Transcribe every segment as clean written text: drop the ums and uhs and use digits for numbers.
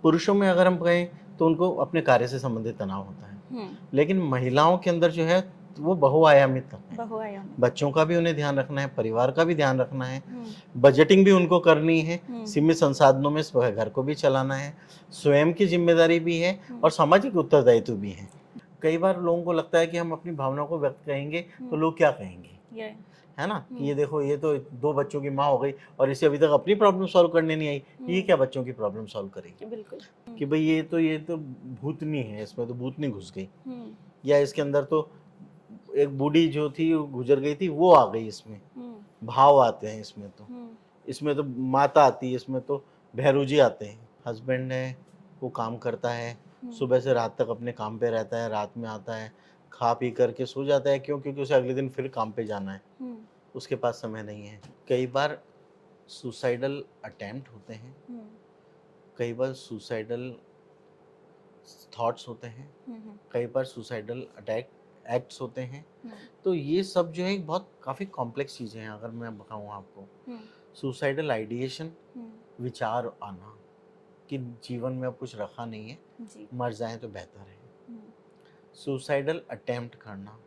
पुरुषों में अगर हम कहें तो उनको अपने कार्य से संबंधित तनाव होता है, लेकिन महिलाओं के अंदर जो है वो बहुआयामित है। बच्चों का भी उन्हें ध्यान रखना है, परिवार का भी ध्यान रखना है, बजटिंग भी उनको करनी है, सीमित संसाधनों में घर को भी चलाना है, स्वयं की जिम्मेदारी भी है और सामाजिक उत्तरदायित्व भी है। कई बार लोगों को लगता है कि हम अपनी भावनाओं को व्यक्त करेंगे तो लोग क्या कहेंगे, है ना, कि ये देखो ये तो 2 बच्चों की माँ हो गई और इसे अभी तक अपनी प्रॉब्लम सॉल्व करने नहीं आई, ये क्या बच्चों की प्रॉब्लम सॉल्व करेगी। बिल्कुल। कि भाई ये तो भूतनी है, इसमें तो भूतनी घुस गई, या इसके अंदर तो एक बूढ़ी जो थी वो गुजर गई थी, वो आ गई, इसमें भाव आते हैं, इसमें तो माता आती है, इसमें तो भैरू जी आते हैं। हस्बैंड है, वो काम करता है, सुबह से रात तक अपने काम पे रहता है, रात में आता है, खा पी करके सो जाता है। क्यों? क्योंकि उसे अगले दिन फिर काम पे जाना है, उसके पास समय नहीं है। कई बार सुसाइडल अटेम्प्ट होते हैं, कई बार सुसाइडल थॉट्स होते हैं, कई बार सुसाइडल अटैक एक्ट्स होते हैं। तो ये सब जो है बहुत काफ़ी कॉम्प्लेक्स चीज़ें हैं। अगर मैं बताऊँ आपको, सुसाइडल आइडिएशन, विचार आना कि जीवन में अब कुछ रखा नहीं है, मर जाएं तो बेहतर है। सुसाइडल अटेम्प्ट करना,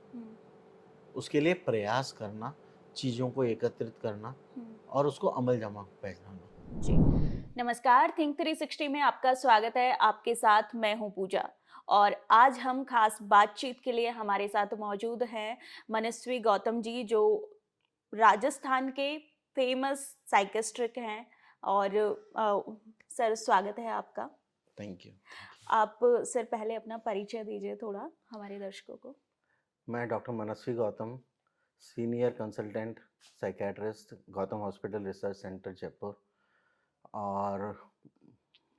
उसके लिए प्रयास करना, चीज़ों को एकत्रित करना और उसको अमल जमा पहचानना। जी नमस्कार, थिंक 360 में आपका स्वागत है। आपके साथ मैं हूं पूजा और आज हम खास बातचीत के लिए हमारे साथ मौजूद हैं मनस्वी गौतम जी, जो राजस्थान के फेमस साइकियाट्रिस्ट हैं। और सर स्वागत है आपका। Thank you. आप सर पहले अपना परिचय दीजिए थोड़ा हमारे दर्शकों को। मैं doctor Manasvi Gautam, senior consultant psychiatrist, Gautam hospital research centre Jaipur, और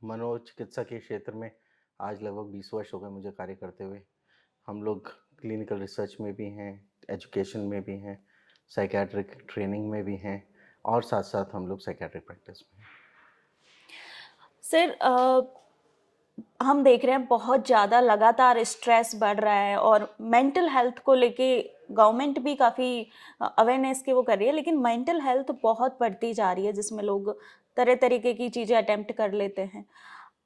मनोचिकित्सा के क्षेत्र में आज लगभग 20 वर्ष हो गए मुझे कार्य करते हुए। हम लोग क्लिनिकल रिसर्च में भी हैं, एजुकेशन में भी हैं, साइकियाट्रिक ट्रेनिंग में भी हैं और साथ साथ हम लोग साइकियाट्रिक प्रैक्टिस में हैं। सर हम देख रहे हैं बहुत ज़्यादा लगातार स्ट्रेस बढ़ रहा है और मेंटल हेल्थ को लेके गवर्नमेंट भी काफ़ी अवेयरनेस की वो कर रही है, लेकिन मेंटल हेल्थ बहुत बढ़ती जा रही है जिसमें लोग तरह तरीके की चीज़ें अटेम्प्ट कर लेते हैं।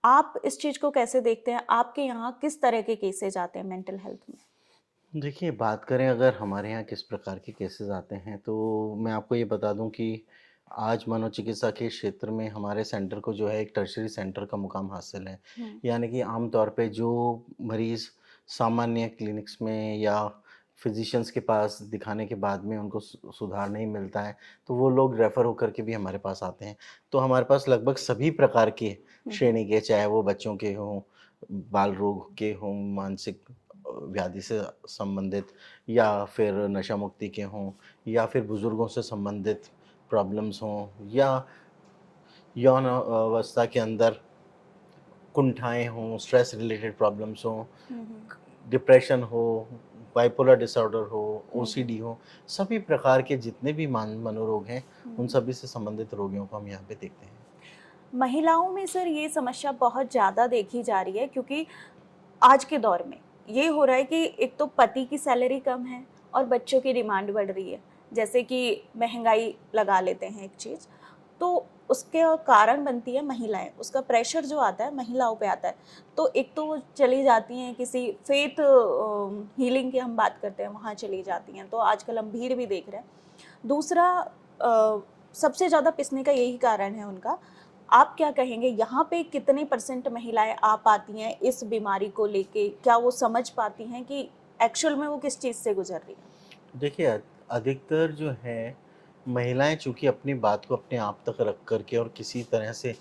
आप इस चीज़ को कैसे देखते हैं? आपके यहाँ किस तरह के केसेज आते हैं मेंटल हेल्थ में? देखिए, बात करें अगर हमारे यहाँ किस प्रकार के केसेस आते हैं, तो मैं आपको ये बता दूं कि आज मनोचिकित्सा के क्षेत्र में हमारे सेंटर को जो है एक टर्शरी सेंटर का मुकाम हासिल है। यानी कि आम तौर पे जो मरीज़ सामान्य क्लिनिक्स में या फिजिशियंस के पास दिखाने के बाद में उनको सुधार नहीं मिलता है, तो वो लोग रेफ़र होकर के भी हमारे पास आते हैं। तो हमारे पास लगभग सभी प्रकार के श्रेणी के, चाहे वो बच्चों के हों, बाल रोग के हों, मानसिक व्याधि से संबंधित, या फिर नशा मुक्ति के हों, या फिर बुज़ुर्गों से संबंधित प्रॉब्लम्स हों, या यौन अवस्था के अंदर कुंठाएँ हों, स्ट्रेस रिलेटेड प्रॉब्लम्स हों, डिप्रेशन हो, बाइपोलर डिसऑर्डर हो, ओसीडी हो, सभी प्रकार के जितने भी मनोरोग हैं, उन सभी से संबंधित रोगियों को हम यहाँ पे देखते हैं। महिलाओं में सर ये समस्या बहुत ज़्यादा देखी जा रही है, क्योंकि आज के दौर में ये हो रहा है कि एक तो पति की सैलरी कम है और बच्चों की डिमांड बढ़ रही है। जैसे कि महंगाई लगा लेते हैं एक चीज़, तो उसके कारण बनती है महिलाएं, उसका प्रेशर जो आता है महिलाओं पे आता है। तो एक तो वो चली जाती हैं किसी फेथ हीलिंग की हम बात करते हैं, वहाँ चली जाती हैं, तो आजकल हम भीड़ भी देख रहे हैं। दूसरा सबसे ज़्यादा पिसने का यही कारण है उनका। आप क्या कहेंगे, यहाँ पे कितने % महिलाएं आ पाती हैं इस बीमारी को लेके? क्या वो समझ पाती हैं कि एक्चुअल में वो किस चीज़ से गुजर रही है? देखिए, अधिकतर जो है महिलाएं चूँकि अपनी बात को अपने आप तक रख कर के और किसी तरह से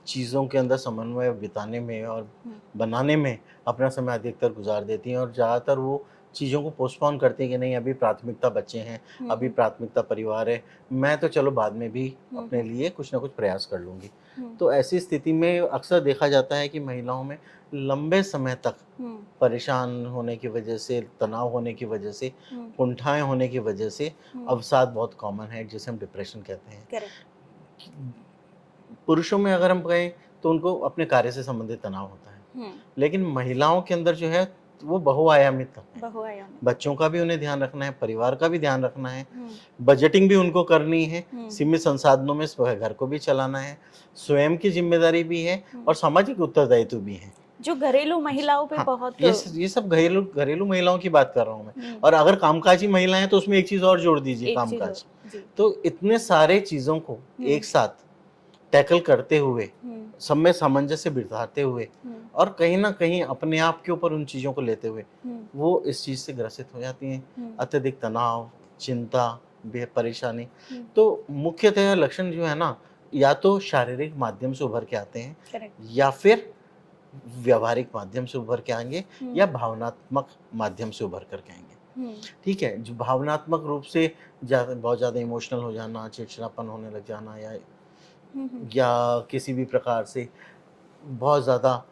चीज़ों के अंदर समन्वय बिताने में और बनाने में अपना समय अधिकतर गुजार देती हैं, और ज़्यादातर वो चीज़ों को पोस्टपोन करती हैं कि नहीं, अभी प्राथमिकता बच्चे हैं, अभी प्राथमिकता परिवार है, मैं तो चलो बाद में भी अपने लिए कुछ ना कुछ प्रयास कर लूँगी। तो ऐसी स्थिति में अक्सर देखा जाता है कि महिलाओं में लंबे समय तक परेशान होने की वजह से, तनाव होने की वजह से, कुंठाएँ होने की वजह से अवसाद बहुत कॉमन है, जिसे हम डिप्रेशन कहते हैं। करेक्ट। पुरुषों में अगर हम कहें तो उनको अपने कार्य से संबंधित तनाव होता है, लेकिन महिलाओं के अंदर जो है वो बहुआयामित है। बहुआयामी। बच्चों का भी उन्हें ध्यान रखना है, परिवार का भी ध्यान रखना है, बजटिंग भी उनको करनी है, सीमित संसाधनों में घर को भी चलाना है, स्वयं की जिम्मेदारी भी है और सामाजिक उत्तरदायित्व भी है। जो घरेलू महिलाओं पे हाँ, बहुत ये सब घरेलू घरेलू महिलाओं की बात कर रहा हूँ मैं। और अगर कामकाजी महिलाएं हैं तो उसमें एक चीज और जोड़ दीजिए, एक चीज कामकाज। और, जी। तो इतने सारे चीजों को एक साथ टैकल करते हुए, सब में सामंजस्य बिठाते हुए और कहीं ना कहीं अपने आप के ऊपर उन चीजों को लेते हुए वो इस चीज से ग्रसित हो जाती हैं। अत्यधिक तनाव, चिंता, परेशानी। तो मुख्यतः लक्षण जो है ना, या तो शारीरिक माध्यम से उभर के आते हैं, करेक्ट। या फिर व्यवहारिक माध्यम से उभर के आएंगे, या भावनात्मक माध्यम से उभर करके आएंगे। ठीक है, जो भावनात्मक रूप से बहुत ज्यादा इमोशनल हो जाना, चिड़चिड़ापन होने लग जाना, या किसी भी प्रकार से बहुत ज़्यादा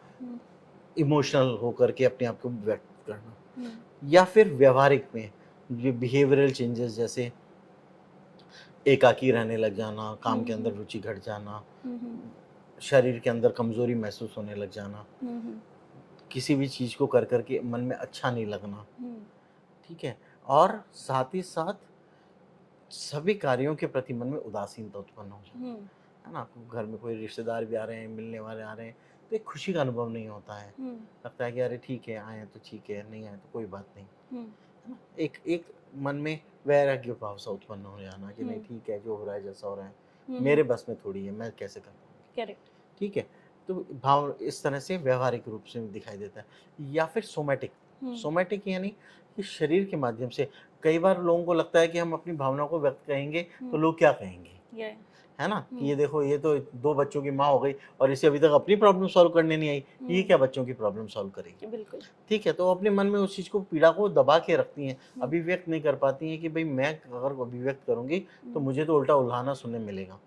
इमोशनल होकर के अपने आप को व्यक्त करना, या फिर व्यवहारिक में जो बिहेवियरल चेंजेस, जैसे एकाकी रहने लग जाना, काम के अंदर रुचि घट जाना, शरीर के अंदर कमजोरी महसूस होने लग जाना, किसी भी चीज़ को कर करके मन में अच्छा नहीं लगना। ठीक है, और साथ ही साथ सभी कार्यों के प्रति मन में उदासीनता उत्पन्न हो जाना, है ना। आपको घर में कोई रिश्तेदार भी आ रहे हैं, मिलने वाले आ रहे हैं, तो एक खुशी का अनुभव नहीं होता है। लगता है कि अरे ठीक है, आए तो ठीक है, नहीं आए तो कोई बात नहीं, है ना। एक एक मन में वैराग्य भाव सा उत्पन्न हो जाना कि नहीं ठीक है, जो हो रहा है जैसा हो रहा है मेरे बस में थोड़ी है, मैं कैसे कर पाऊंगी। करेक्ट। ठीक है, तो भाव इस तरह से व्यवहारिक रूप से दिखाई देता है। या फिर सोमैटिक यानी कि शरीर के माध्यम से कई बार लोगों को लगता है कि हम अपनी भावनाओं को व्यक्त करेंगे तो लोग क्या कहेंगे, है ना, कि ये देखो, ये तो 2 बच्चों की माँ हो गई और इसे अभी तक अपनी प्रॉब्लम सॉल्व करने नहीं आई, ये क्या बच्चों की प्रॉब्लम सॉल्व करेगी। बिल्कुल। ठीक है, तो अपने मन में उस चीज को, पीड़ा को दबा के रखती हैं, अभिव्यक्त नहीं कर पाती हैं कि भाई मैं अगर अभिव्यक्त करूंगी तो मुझे तो उल्टा उल्हाना सुनने मिलेगा।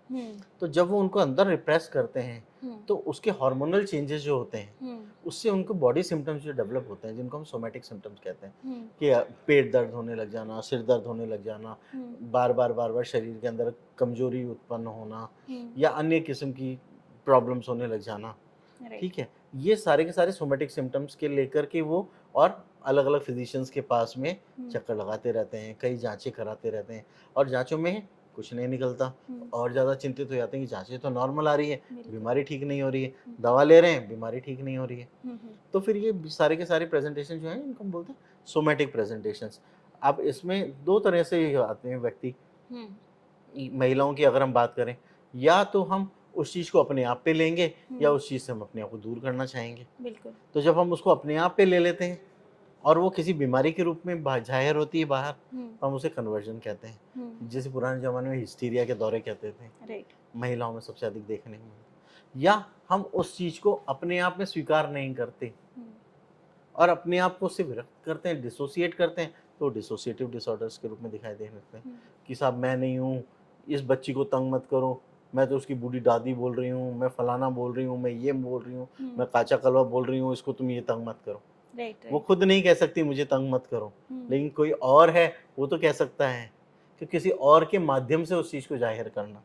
तो जब वो उनको अंदर रिप्रेस करते हैं तो उसके हार्मोनल चेंजेस जो होते हैं उससे उनको बॉडी सिम्टम्स जो डेवलप होते हैं, जिनको हम सोमैटिक सिम्टम्स कहते हैं, कि पेट दर्द होने लग जाना, सिर दर्द होने लग जाना, बार बार शरीर के अंदर कमजोरी उत्पन्न होना, या अन्य किस्म की प्रॉब्लम्स होने लग जाना। ठीक है, ये सारे के सारे सोमैटिक सिम्टम्स के लेकर के वो और अलग अलग फिजिशियंस के पास में चक्कर लगाते रहते हैं, कई जांचें कराते रहते हैं, और जांचों में कुछ नहीं निकलता, और ज़्यादा चिंतित हो जाते हैं कि जांचें तो नॉर्मल आ रही है, बीमारी ठीक नहीं हो रही है, दवा ले रहे हैं, बीमारी ठीक नहीं हो रही है। तो फिर ये सारे के सारे प्रेजेंटेशन जो हैं इनको हम बोलते हैं सोमैटिक प्रेजेंटेशंस। अब इसमें 2 तरह से आते हैं व्यक्ति। महिलाओं की अगर हम बात करें, या तो हम उस चीज़ को अपने आप पे लेंगे, या उस चीज़ से हम अपने आप को दूर करना चाहेंगे। बिल्कुल। तो जब हम उसको अपने आप पे ले लेते हैं और वो किसी बीमारी के रूप में जाहिर होती है बाहर, तो हम उसे कन्वर्जन कहते हैं, जैसे पुराने ज़माने में हिस्टीरिया के दौरे कहते थे, महिलाओं में सबसे अधिक देखने को मिलता। या हम उस चीज़ को अपने आप में स्वीकार नहीं करते और अपने आप को उससे विरक्त करते हैं, डिसोसिएट करते हैं, तो डिसोसिएटिव डिसऑर्डर्स के रूप में दिखाई देने लगते हैं कि साहब मैं नहीं हूँ, इस बच्ची को तंग मत करो, मैं तो उसकी बूढ़ी दादी बोल रही हूँ, मैं फलाना बोल रही हूँ, मैं ये बोल रही हूँ, मैं काचा कलवा बोल रही हूँ, इसको तुम ये तंग मत करो। वो खुद नहीं कह सकती मुझे तंग मत करो, लेकिन कोई और है वो तो कह सकता है, कि किसी और के माध्यम से उस चीज को जाहिर करना,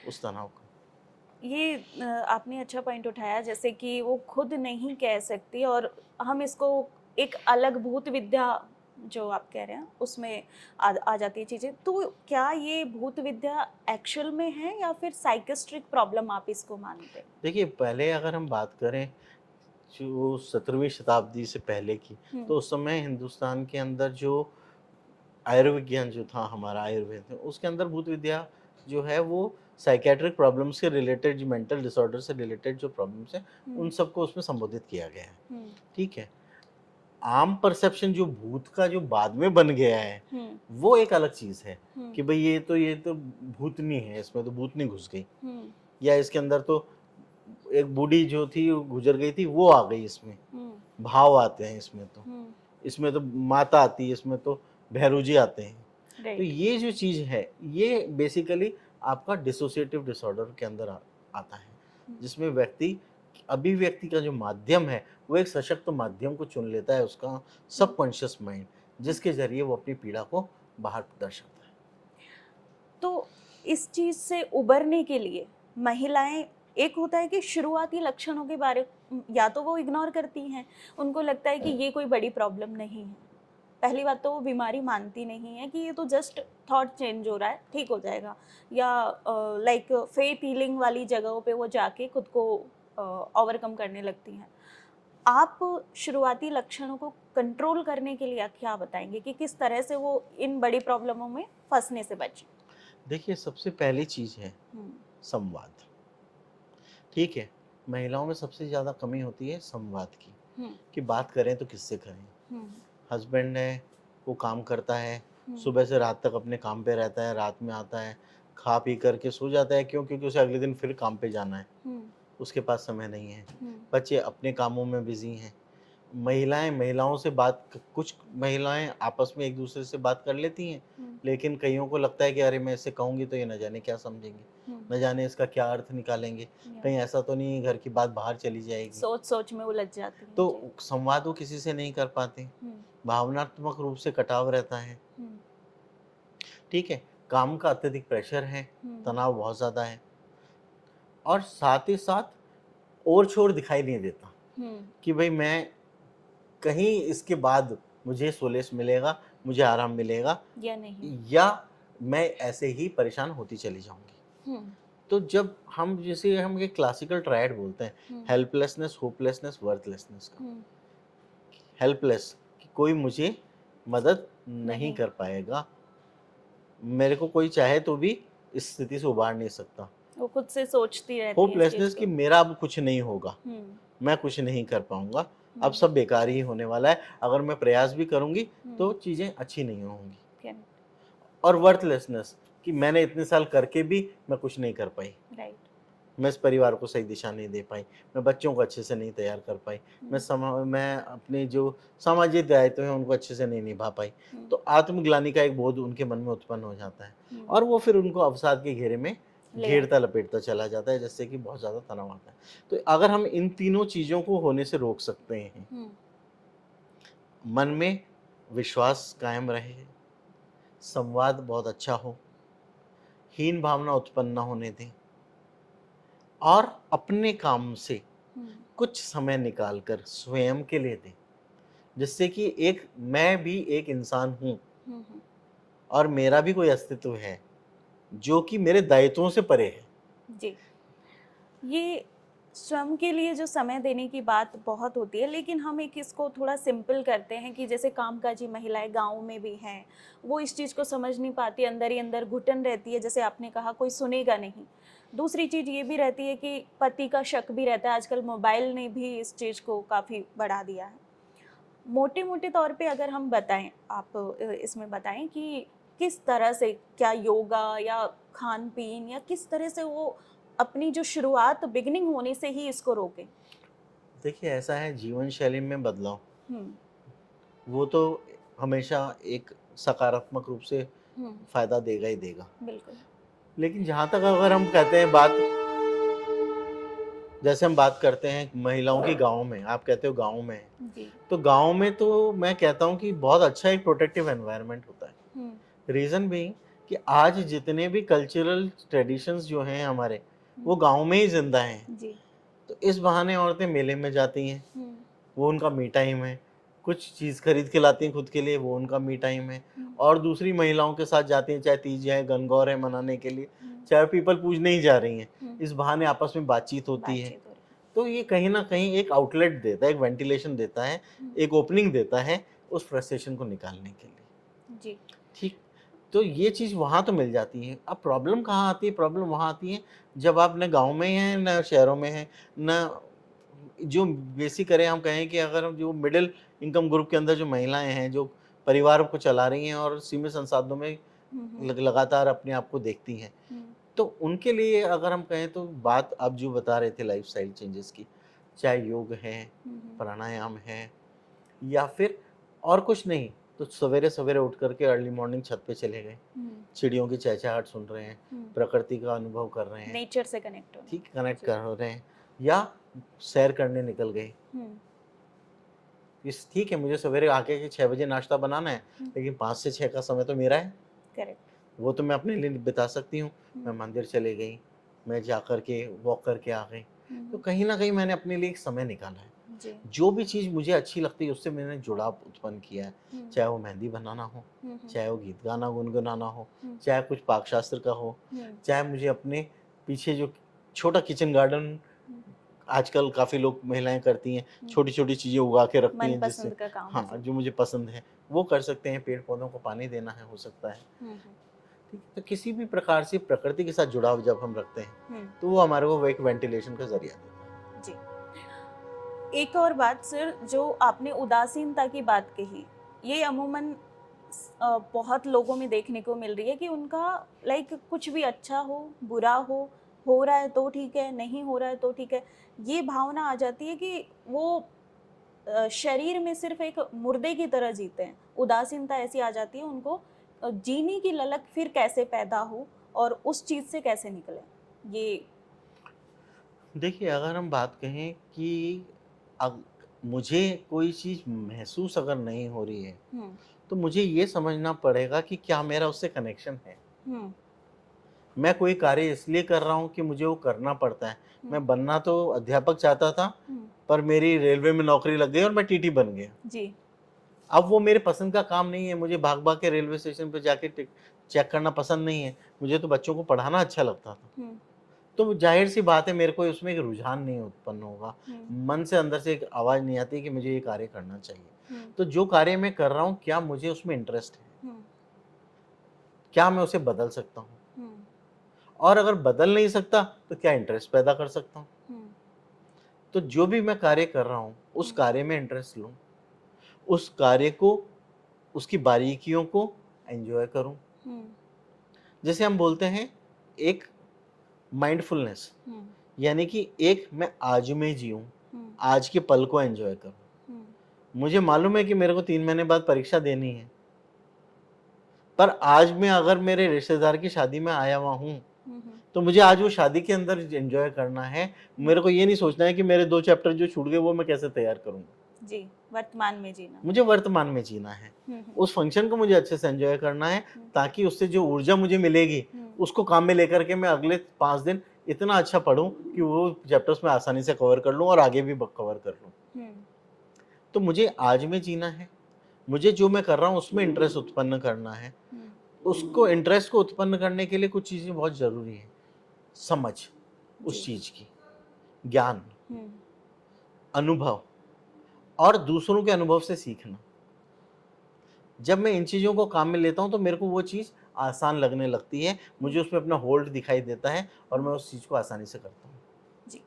उस तनाव को। ये आपने अच्छा पॉइंट उठाया, जैसे कि वो खुद नहीं कह सकती और हम इसको एक अलग भूत विद्या जो आप कह रहे हैं उसमें आ जाती है चीज़ें। तो क्या ये भूत विद्या एक्चुअल में है या फिर साइकिस्ट्रिक प्रॉब्लम आप इसको मानते हैं? देखिए, पहले अगर हम बात करें जो 17वीं शताब्दी से पहले की, तो उस समय हिंदुस्तान के अंदर जो आयुर्विज्ञान जो था, हमारा आयुर्वेद, उसके अंदर भूत विद्या जो है वो साइकेट्रिक प्रॉब्लम से रिलेटेड, जो मेंटल डिसऑर्डर से रिलेटेड जो प्रॉब्लम्स हैं उन सबको उसमें संबोधित किया गया है। ठीक है, आम परसेप्शन जो भूत का जो बाद में बन गया है वो एक अलग चीज है, कि भाई ये तो भूतनी है, इसमें तो भूतनी घुस गई, या इसके अंदर तो एक बूढ़ी जो थी वो गुजर गई थी, वो आ गई, इसमें भाव आते हैं, इसमें तो माता आती है, इसमें तो भैरू जी आते हैं। तो ये जो चीज है ये बेसिकली आपका डिसोसिएटिव डिसऑर्डर के अंदर आता है, जिसमें व्यक्ति अभिव्यक्ति का जो माध्यम है वो एक सशक्त माध्यम को चुन लेता है, उसका सबकॉन्शियस माइंड, जिसके जरिए वो अपनी पीड़ा को बाहर दर्शाता है। तो इस चीज से उबरने के लिए महिलाएं एक होता है कि शुरुआती लक्षणों के बारे या तो वो इग्नोर करती हैं, उनको लगता है कि ये कोई बड़ी प्रॉब्लम नहीं है। पहली बात तो वो बीमारी मानती नहीं है कि ये तो जस्ट थॉट चेंज हो रहा है, ठीक हो जाएगा, या लाइक फेथ हीलिंग वाली जगहों पे वो जाके खुद को ओवरकम करने लगती हैं। आप शुरुआती लक्षणों को कंट्रोल करने के लिए क्या बताएंगे कि किस तरह से वो इन बड़ी प्रॉब्लमों में फंसने से बचें? देखिए, सबसे पहली चीज है संवाद। ठीक है, महिलाओं में सबसे ज़्यादा कमी होती है संवाद की, कि बात करें तो किससे करें। हस्बैंड है, वो काम करता है, सुबह से रात तक अपने काम पे रहता है, रात में आता है, खा पी करके सो जाता है। क्यों? क्योंकि उसे अगले दिन फिर काम पे जाना है, उसके पास समय नहीं है। बच्चे अपने कामों में बिजी हैं। महिलाओं से कुछ महिलाएं आपस में एक दूसरे से बात कर लेती हैं, लेकिन कईयों को लगता है कि अरे मैं इसे कहूँगी तो ये न जाने क्या समझेंगे, न जाने इसका क्या अर्थ निकालेंगे, कहीं ऐसा तो नहीं घर की बात बाहर चली जाएगी। सोच में उलझ जाती हैं। तो संवाद वो किसी से नहीं कर पाते, भावनात्मक रूप से कटाव रहता है। ठीक है, काम का अत्यधिक प्रेशर है, तनाव बहुत ज़्यादा है, और साथ ही साथ और छोर दिखाई नहीं देता कि भाई मैं कहीं इसके बाद मुझे सोलेस मिलेगा, मुझे आराम मिलेगा या नहीं, या मैं ऐसे ही परेशान होती चली जाऊंगी। तो जब जैसे हम ये क्लासिकल ट्रायड बोलते हैं, हेल्पलेसनेस, होपलेसनेस, वर्थलेसनेस का। हेल्पलेस कि कोई मुझे मदद नहीं कर पाएगा, मेरे को कोई चाहे तो भी इस स्थिति से उबार नहीं सकता। वो खुद से सोचती रहती है। होपलेसनेस कि मेरा अब कुछ नहीं होगा, मैं कुछ नहीं कर पाऊंगा, अब सब बेकार ही होने वाला है, अगर मैं प्रयास भी करूंगी तो चीजें अच्छी नहीं होंगी। और वर्थलेसनेस कि मैंने इतने साल करके भी मैं कुछ नहीं कर पाई, मैं इस परिवार को सही दिशा नहीं दे पाई, मैं बच्चों को अच्छे से नहीं तैयार कर पाई, मैं अपने जो सामाजिक दायित्व हैं उनको अच्छे से नहीं निभा पाई। तो आत्मग्लानि का एक बोध उनके मन में उत्पन्न हो जाता है, और वो फिर उनको अवसाद के घेरे में घेरता लपेटता चला जाता है, जिससे कि बहुत ज़्यादा तनाव आता है। तो अगर हम इन तीनों चीज़ों को होने से रोक सकते हैं, मन में विश्वास कायम रहे, संवाद बहुत अच्छा हो, हीन भावना उत्पन्न न होने दें, और अपने काम से कुछ समय निकालकर स्वयं के लिए दें, जिससे कि मैं भी एक इंसान हूँ और मेरा भी कोई अस्तित्व है जो कि मेरे दायित्वों से परे है। जी, ये स्वयं के लिए जो समय देने की बात बहुत होती है, लेकिन हम इसको थोड़ा सिंपल करते हैं कि जैसे कामकाजी महिलाएं गाँव में भी हैं, वो इस चीज़ को समझ नहीं पाती, अंदर ही अंदर घुटन रहती है, जैसे आपने कहा कोई सुनेगा नहीं। दूसरी चीज़ ये भी रहती है कि पति का शक भी रहता है, आजकल मोबाइल ने भी इस चीज़ को काफ़ी बढ़ा दिया है। मोटे मोटे तौर पे अगर हम बताएं, आप इसमें बताएं कि किस तरह से, क्या योगा या खान पीन या किस तरह से वो अपनी जो शुरुआत बिगिनिंग होने से ही इसको रोके? देखिए, ऐसा है, जीवन शैली में बदलाव वो तो हमेशा एक सकारात्मक रूप से फायदा देगा ही देगा। बिल्कुल। लेकिन जहाँ तक अगर हम कहते हैं जैसे हम बात करते हैं महिलाओं की गाँव में, आप कहते हो गाँव में जी। तो गाँव में तो मैं कहता हूँ कि बहुत अच्छा एक प्रोटेक्टिव एनवायरनमेंट होता है। रीज़न भी कि आज जितने भी कल्चरल ट्रेडिशंस जो हैं हमारे, वो गाँव में ही जिंदा हैं जी। तो इस बहाने औरतें मेले में जाती हैं, वो उनका मी टाइम है, कुछ चीज़ खरीद के लाती हैं खुद के लिए, वो उनका मी टाइम है, और दूसरी महिलाओं के साथ जाती हैं, चाहे तीज है, गणगौर है मनाने के लिए, चाहे पीपल पूजने ही जा रही हैं, इस बहाने आपस में बातचीत होती है। तो ये कहीं ना कहीं एक आउटलेट देता है, एक वेंटिलेशन देता है, एक ओपनिंग देता है उस फ्रस्ट्रेशन को निकालने के लिए जी। ठीक, तो ये चीज़ वहाँ तो मिल जाती है। अब प्रॉब्लम कहाँ आती है? प्रॉब्लम वहाँ आती है जब आप न गांव में हैं न शहरों में हैं, न जो बेसिक करें, हम कहें कि अगर जो मिडिल इनकम ग्रुप के अंदर जो महिलाएं हैं, जो परिवार को चला रही हैं और सीमित संसाधनों में लगातार अपने आप को देखती हैं, तो उनके लिए अगर हम कहें तो बात आप जो बता रहे थे लाइफस्टाइल चेंजेस की, चाहे योग है, प्राणायाम है, या फिर और कुछ नहीं तो सवेरे सवेरे उठ करके अर्ली मॉर्निंग छत पे चले गए, चिड़ियों की चहचहाट सुन रहे हैं, प्रकृति का अनुभव कर रहे हैं, नेचर से कनेक्ट कर रहे हैं, या सैर करने निकल गए। इस ठीक है, मुझे सवेरे आके के 6 बजे नाश्ता बनाना है, लेकिन 5 से 6 का समय तो मेरा है, करेक्ट, वो तो मैं अपने लिए बिता सकती हूँ। मैं मंदिर चले गई, मैं जा करके वॉक करके आ गई। तो कहीं ना कहीं मैंने अपने लिए एक समय निकाला है। जी। जो भी चीज़ मुझे अच्छी लगती है उससे मैंने जुड़ाव उत्पन्न किया है, चाहे वो मेहंदी बनाना हो, चाहे वो गीत गाना गुनगुनाना हो, चाहे कुछ पाकशास्त्र का हो, चाहे मुझे अपने पीछे जो छोटा किचन गार्डन आजकल काफ़ी लोग महिलाएं करती हैं, छोटी छोटी चीज़ें उगा के रखती हैं जिससे, मनपसंद का काम। हाँ, जो मुझे पसंद है वो कर सकते हैं। पेड़ पौधों को पानी देना है, हो सकता है। ठीक है, तो किसी भी प्रकार से प्रकृति के साथ जुड़ाव जब हम रखते हैं तो वो हमारे को एक वेंटिलेशन का जरिया देता है। जी। एक और बात सर, जो आपने उदासीनता की बात कही, ये अमूमन बहुत लोगों में देखने को मिल रही है कि उनका लाइक कुछ भी अच्छा हो बुरा हो रहा है तो ठीक है, नहीं हो रहा है तो ठीक है, ये भावना आ जाती है कि वो शरीर में सिर्फ एक मुर्दे की तरह जीते हैं। उदासीनता ऐसी आ जाती है उनको, जीने की ललक फिर कैसे पैदा हो और उस चीज़ से कैसे निकले। ये देखिए, अगर हम बात कहें कि मुझे कोई चीज़ महसूस अगर नहीं हो रही है तो मुझे ये समझना पड़ेगा कि क्या मेरा उससे कनेक्शन है। मैं कोई कार्य इसलिए कर रहा हूँ कि मुझे वो करना पड़ता है। मैं बनना तो अध्यापक चाहता था, पर मेरी रेलवे में नौकरी लग गई और मैं टीटी बन गया जी। अब वो मेरे पसंद का काम नहीं है। मुझे भाग भाग के रेलवे स्टेशन पे जाके चेक करना पसंद नहीं है। मुझे तो बच्चों को पढ़ाना अच्छा लगता था। तो जाहिर सी बात है, मेरे को उसमें एक रुझान नहीं उत्पन्न होगा। मन से अंदर से एक आवाज़ नहीं आती कि मुझे ये कार्य करना चाहिए। तो जो कार्य मैं कर रहा हूँ, क्या मुझे उसमें इंटरेस्ट है, क्या मैं उसे बदल सकता हूँ, और अगर बदल नहीं सकता तो क्या इंटरेस्ट पैदा कर सकता हूँ। तो जो भी मैं कार्य कर रहा हूँ उस कार्य में इंटरेस्ट लूँ, उस कार्य को, उसकी बारीकियों को एंजॉय करूँ। जैसे हम बोलते हैं एक माइंडफुलनेस, यानी कि एक मैं आज में जीऊँ, आज के पल को एंजॉय करूँ। मुझे मालूम है कि मेरे को 3 महीने बाद परीक्षा देनी है, पर आज में अगर मेरे रिश्तेदार की शादी में आया हुआ हूँ तो मुझे आज वो शादी के अंदर एंजॉय करना है। मेरे को ये नहीं सोचना है कि मेरे 2 चैप्टर जो छूट गए वो मैं कैसे तैयार करूँगा। जी, वर्तमान में जीना। मुझे वर्तमान में जीना है। उस फंक्शन को मुझे अच्छे से एंजॉय करना है, ताकि उससे जो ऊर्जा मुझे मिलेगी उसको काम में लेकर के मैं अगले 5 दिन इतना अच्छा पढूं कि वो चैप्टर्स में आसानी से कवर कर लूं और आगे भी कवर कर लूं। तो मुझे आज में जीना है। मुझे जो मैं कर रहा हूँ उसमें इंटरेस्ट उत्पन्न करना है। उसको इंटरेस्ट को उत्पन्न करने के लिए कुछ चीज़ें बहुत ज़रूरी हैं। समझ उस चीज़ की, ज्ञान, अनुभव और दूसरों के अनुभव से सीखना। जब मैं इन चीज़ों को काम में लेता हूँ तो मेरे को वो चीज़ आसान लगने लगती है। मुझे उसमें अपना होल्ड दिखाई देता है और मैं उस चीज़ को आसानी से करता हूँ। जी,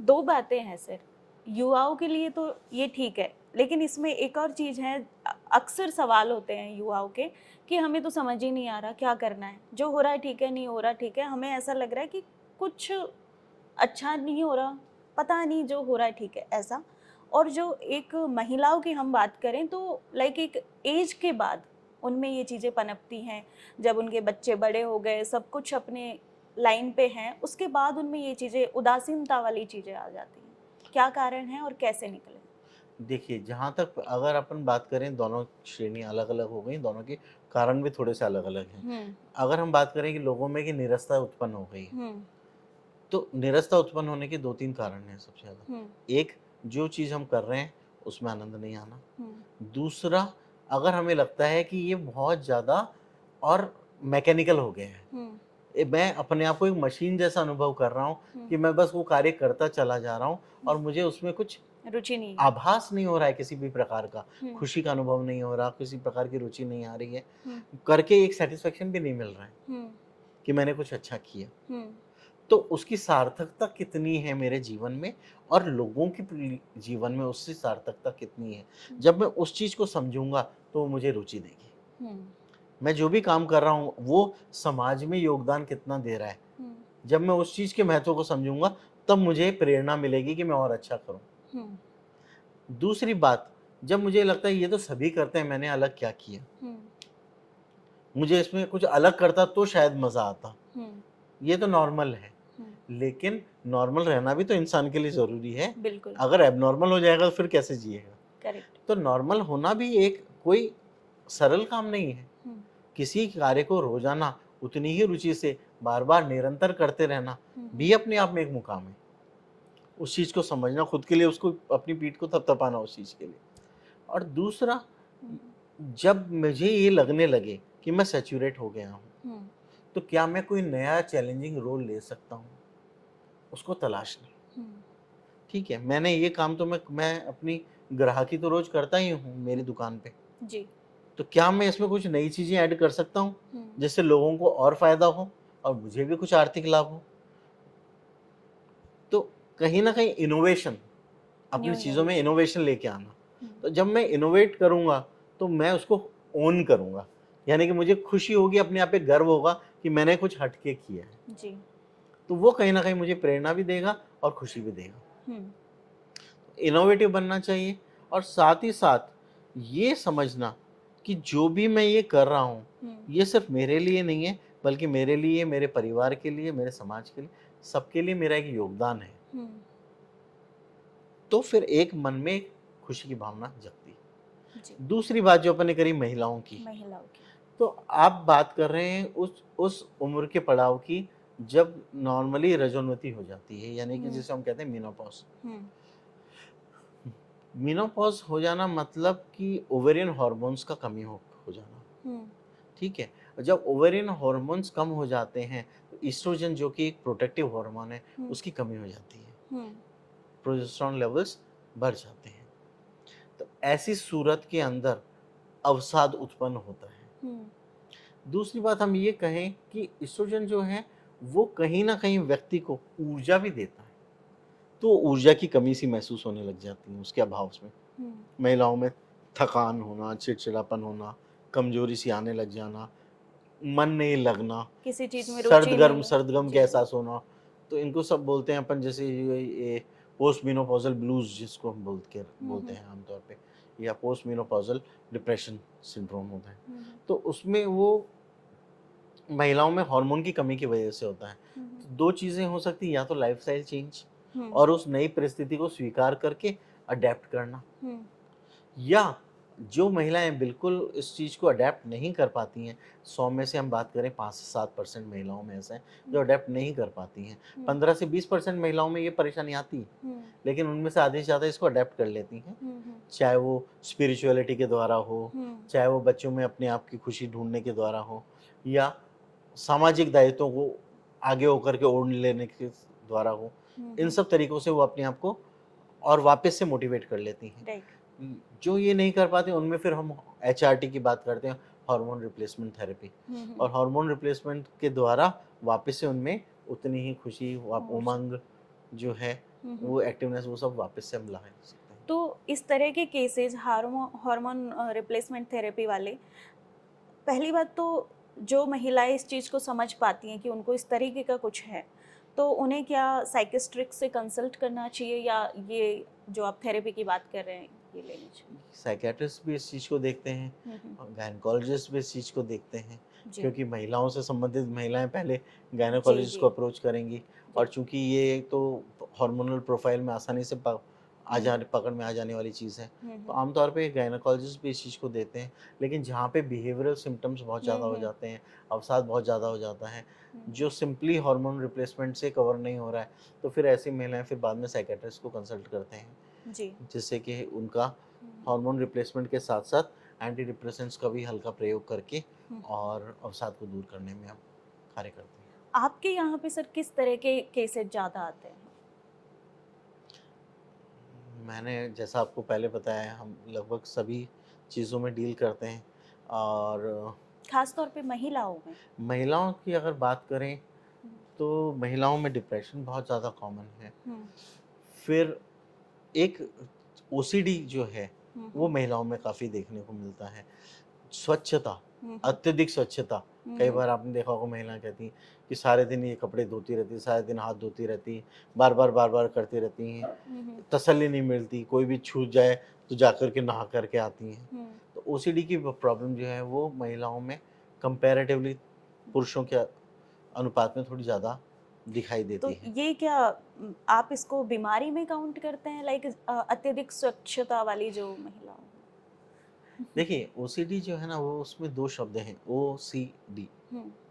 2 बातें हैं सर। युवाओं के लिए तो ये ठीक है, लेकिन इसमें एक और चीज़ है, अक्सर सवाल होते हैं युवाओं के कि हमें तो समझ ही नहीं आ रहा क्या करना है, जो हो रहा है ठीक है, नहीं हो रहा ठीक है, हमें ऐसा लग रहा है कि कुछ अच्छा नहीं हो रहा, पता नहीं जो हो रहा है ठीक है, ऐसा। और जो एक महिलाओं की हम बात करें तो लाइक एक एज के बाद उनमें ये चीज़ें पनपती हैं, जब उनके बच्चे बड़े हो गए, सब कुछ अपने लाइन पे हैं, उसके बाद उनमें ये चीज़ें, उदासीनता वाली चीज़ें आ जाती हैं। क्या कारण है और कैसे निकले? देखिए, जहाँ तक अगर अपन बात करें, दोनों श्रेणी अलग-अलग हो गई, दोनों के कारण भी थोड़े से अलग-अलग हैं। अगर हम बात करें कि लोगों में कि निरस्ता उत्पन्न हो गई है, तो निरस्ता उत्पन्न होने के 2-3 कारण हैं सबसे ज़्यादा। एक, जो चीज़ हम कर रहे हैं उसमें आनंद नहीं आना। दूसरा, अगर हमें लगता है कि ये बहुत ज़्यादा और मैकेनिकल हो गया है, मैं अपने आप को एक मशीन जैसा अनुभव कर रहा हूँ कि मैं बस वो कार्य करता चला जा रहा हूँ और मुझे उसमें कुछ रुचि नहीं है, आभास नहीं हो रहा है किसी भी प्रकार का, खुशी का अनुभव नहीं हो रहा, किसी प्रकार की रुचि नहीं आ रही है, करके एक सेटिस्फेक्शन भी नहीं मिल रहा है कि मैंने कुछ अच्छा किया। तो उसकी सार्थकता कितनी है मेरे जीवन में और लोगों के जीवन में उससे सार्थकता कितनी है, जब मैं उस चीज़ को समझूंगा तो वो मुझे रुचि देगी। मैं जो भी काम कर रहा हूँ वो समाज में योगदान कितना दे रहा है, जब मैं उस चीज़ के महत्व को समझूंगा तब मुझे प्रेरणा मिलेगी कि मैं और अच्छा करूँ। दूसरी बात, जब मुझे लगता है ये तो सभी करते हैं, मैंने अलग क्या किया, मुझे इसमें कुछ अलग करता तो शायद मज़ा आता, ये तो नॉर्मल है। लेकिन नॉर्मल रहना भी तो इंसान के लिए ज़रूरी है। बिल्कुल। अगर एबनॉर्मल हो जाएगा तो फिर कैसे जिएगा। करेक्ट। तो नॉर्मल होना भी एक कोई सरल काम नहीं है। किसी कार्य को रोजाना उतनी ही रुचि से बार बार निरंतर करते रहना भी अपने आप में एक मुकाम है। उस चीज को समझना, खुद के लिए उसको अपनी पीठ को थपथपाना उस चीज के लिए। और दूसरा, जब मुझे ये लगने लगे कि मैं सैचुरेट हो गया हूँ, तो क्या मैं कोई नया चैलेंजिंग रोल ले सकता हूँ, उसको तलाशना। ठीक है, मैंने ये काम तो मैं अपनी ग्राहकी तो रोज करता ही हूँ मेरी दुकान पे जी। तो क्या मैं इसमें कुछ नई चीजें ऐड कर सकता हूँ जिससे लोगों को और फायदा हो और मुझे भी कुछ आर्थिक लाभ हो। तो कहीं ना कहीं इनोवेशन, अपनी चीजों में इनोवेशन लेके आना। तो जब मैं इनोवेट करूंगा तो मैं उसको ओन करूंगा, यानी कि मुझे खुशी होगी, अपने आप पे गर्व होगा कि मैंने कुछ हटके किया है जी। तो वो कहीं ना कहीं मुझे प्रेरणा भी देगा और खुशी भी देगा। इनोवेटिव बनना चाहिए और साथ ही साथ ये समझना कि जो भी मैं ये कर रहा हूँ ये सिर्फ मेरे लिए नहीं है, बल्कि मेरे लिए, मेरे परिवार के लिए, मेरे समाज के लिए, सबके लिए मेरा एक योगदान है। तो फिर एक मन में खुशी की भावना जगती है। दूसरी बात जो अपन ने करी महिलाओं की, तो आप बात कर रहे हैं उस उम्र के पड़ाव की जब नॉर्मली रजोन्नति हो जाती है, यानी कि जिसे हम कहते हैं मेनोपॉज। मेनोपॉज हो जाना मतलब कि ओवेरियन हार्मोन्स का कमी हो जाना। ठीक है, जब ओवेरियन हार्मोन्स कम हो जाते हैं तो ईस्ट्रोजन जो कि एक प्रोटेक्टिव हार्मोन है उसकी कमी हो जाती है, प्रोजेस्टेरोन लेवल्स बढ़ जाते हैं। तो ऐसी सूरत के अंदर अवसाद उत्पन्न होता है। दूसरी बात हम ये कहें कि ईस्ट्रोजन जो है वो कहीं ना कहीं व्यक्ति को ऊर्जा भी देता है, तो ऊर्जा की कमी सी महसूस होने लग जाती है उसके अभाव में। महिलाओं में थकान होना, चिड़चिड़ापन होना, कमजोरी सी आने लग जाना, मन नहीं लगना, किसी चीज में रुचि नहीं, सर्दगम के एहसास होना, तो इनको सब बोलते हैं अपन, जैसे ये पोस्ट मेनोपॉजल ब्लूज जिसको हम बोलते हैं आमतौर पे, या पोस्ट मेनोपॉजल डिप्रेशन सिंड्रोम होता है। तो उसमें वो महिलाओं में हार्मोन की कमी की वजह से होता है। तो दो चीजें हो सकती हैं, या तो लाइफस्टाइल चेंज और उस नई परिस्थिति को स्वीकार करके अडेप्ट करना, या जो महिलाएं बिल्कुल इस चीज को अडेप्ट नहीं कर पाती हैं, 100 में से हम बात करें 5 से 7% महिलाओं में ऐसा है जो अडेप्ट नहीं कर पाती हैं। 15 से 20% महिलाओं में ये परेशानी आती है, लेकिन उनमें से आधे से ज़्यादा इसको अडेप्ट कर लेती हैं, चाहे वो स्पिरिचुअलिटी के द्वारा हो, चाहे वो बच्चों में अपने आप की खुशी ढूंढने के द्वारा हो, या सामाजिक दायित्वों को आगे होकर के ओढ़ लेने के द्वारा हो। इन सब तरीकों से वो अपने आप को और वापस से मोटिवेट कर लेती हैं। जो ये नहीं कर पाते उनमें फिर हम HRT की बात करते हैं, हार्मोन रिप्लेसमेंट थेरेपी, और हार्मोन रिप्लेसमेंट के द्वारा वापस से उनमें उतनी ही खुशी, उमंग जो है वो एक्टिवनेस, वो सब वापस से हम ला सकते हैं। तो इस तरह के केसेस हार्मोन रिप्लेसमेंट थेरेपी वाले, पहली बात तो जो महिलाएं इस चीज़ को समझ पाती हैं कि उनको इस तरीके का कुछ है, तो उन्हें क्या साइकियाट्रिस्ट से कंसल्ट करना चाहिए, या ये जो आप थेरेपी की बात कर रहे हैं ये लेनी चाहिए? साइकियाट्रिस्ट भी इस चीज़ को देखते हैं, गायनेकोलॉजिस्ट भी इस चीज़ को देखते हैं, क्योंकि महिलाओं से संबंधित महिलाएं पहले गायनेकोलॉजिस्ट को अप्रोच करेंगी, और चूंकि ये तो हार्मोनल प्रोफाइल में आसानी से पकड़ में आ जाने वाली चीज़ है, तो आमतौर पे गायनेकोलॉजिस्ट भी इस चीज़ को देते हैं। लेकिन जहाँ पे बिहेवियरल सिम्टम्स बहुत ज़्यादा हो जाते हैं, अवसाद बहुत ज़्यादा हो जाता है, जो सिंपली हार्मोन रिप्लेसमेंट से कवर नहीं हो रहा है, तो फिर ऐसी महिलाएं फिर बाद में साइकियाट्रिस्ट को कंसल्ट करते हैं, जिससे कि उनका हार्मोन रिप्लेसमेंट के साथ साथ एंटी डिप्रेसेंट्स का भी हल्का प्रयोग करके और अवसाद को दूर करने में हम कार्य करते हैं। आपके यहाँ पे सर किस तरह के केसेस ज़्यादा आते हैं? मैंने जैसा आपको पहले बताया, हम लगभग सभी चीज़ों में डील करते हैं, और खास तौर पे महिलाओं की अगर बात करें तो महिलाओं में डिप्रेशन बहुत ज़्यादा कॉमन है। फिर एक OCD जो है वो महिलाओं में काफ़ी देखने को मिलता है। स्वच्छता, अत्यधिक स्वच्छता, कई बार आपने देखा होगा महिलाएं कहती हैं कि सारे दिन ये कपड़े धोती रहती है, सारे दिन हाथ धोती रहती है, बार बार करती रहती हैं, तसल्ली नहीं मिलती, कोई भी छूट जाए तो जाकर के नहा करके आती हैं। तो OCD की प्रॉब्लम जो है वो महिलाओं में कंपैरेटिवली पुरुषों के अनुपात में थोड़ी ज़्यादा दिखाई देती है। तो ये क्या आप इसको बीमारी में काउंट करते हैं, लाइक अत्यधिक स्वच्छता वाली जो महिलाओं? देखिए OCD जो है ना, वो उसमें 2 शब्द हैं, OCD,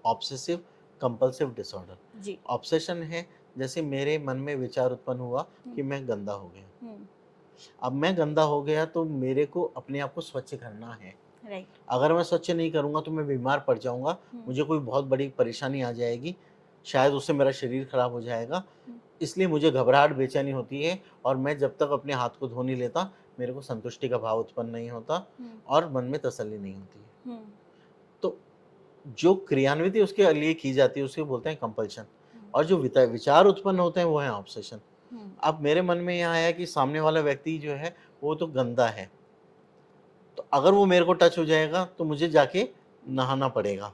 ऑब्सेसिव कंपल्सिव डिसऑर्डर। जी। ऑब्सेशन है जैसे मेरे मन में विचार उत्पन्न हुआ कि मैं गंदा हो गया। अब मैं गंदा हो गया तो मेरे को अपने आप को स्वच्छ करना है। राइट। अगर मैं स्वच्छ नहीं करूँगा तो मैं बीमार पड़ जाऊँगा, मुझे कोई बहुत बड़ी परेशानी आ जाएगी, शायद उससे मेरा शरीर खराब हो जाएगा। इसलिए मुझे घबराहट, बेचैनी होती है और मैं जब तक अपने हाथ को धो नहीं लेता, मेरे को संतुष्टि का भाव उत्पन्न नहीं होता और मन में तसल्ली नहीं होती है। तो जो क्रियान्विति उसके लिए की जाती है उसे बोलते हैं कंपल्शन, और जो विचार उत्पन्न होते हैं वो है ऑब्सेशन। अब मेरे मन में यह आया कि सामने वाला व्यक्ति जो है वो तो गंदा है, तो अगर वो मेरे को टच हो जाएगा तो मुझे जाके नहाना पड़ेगा।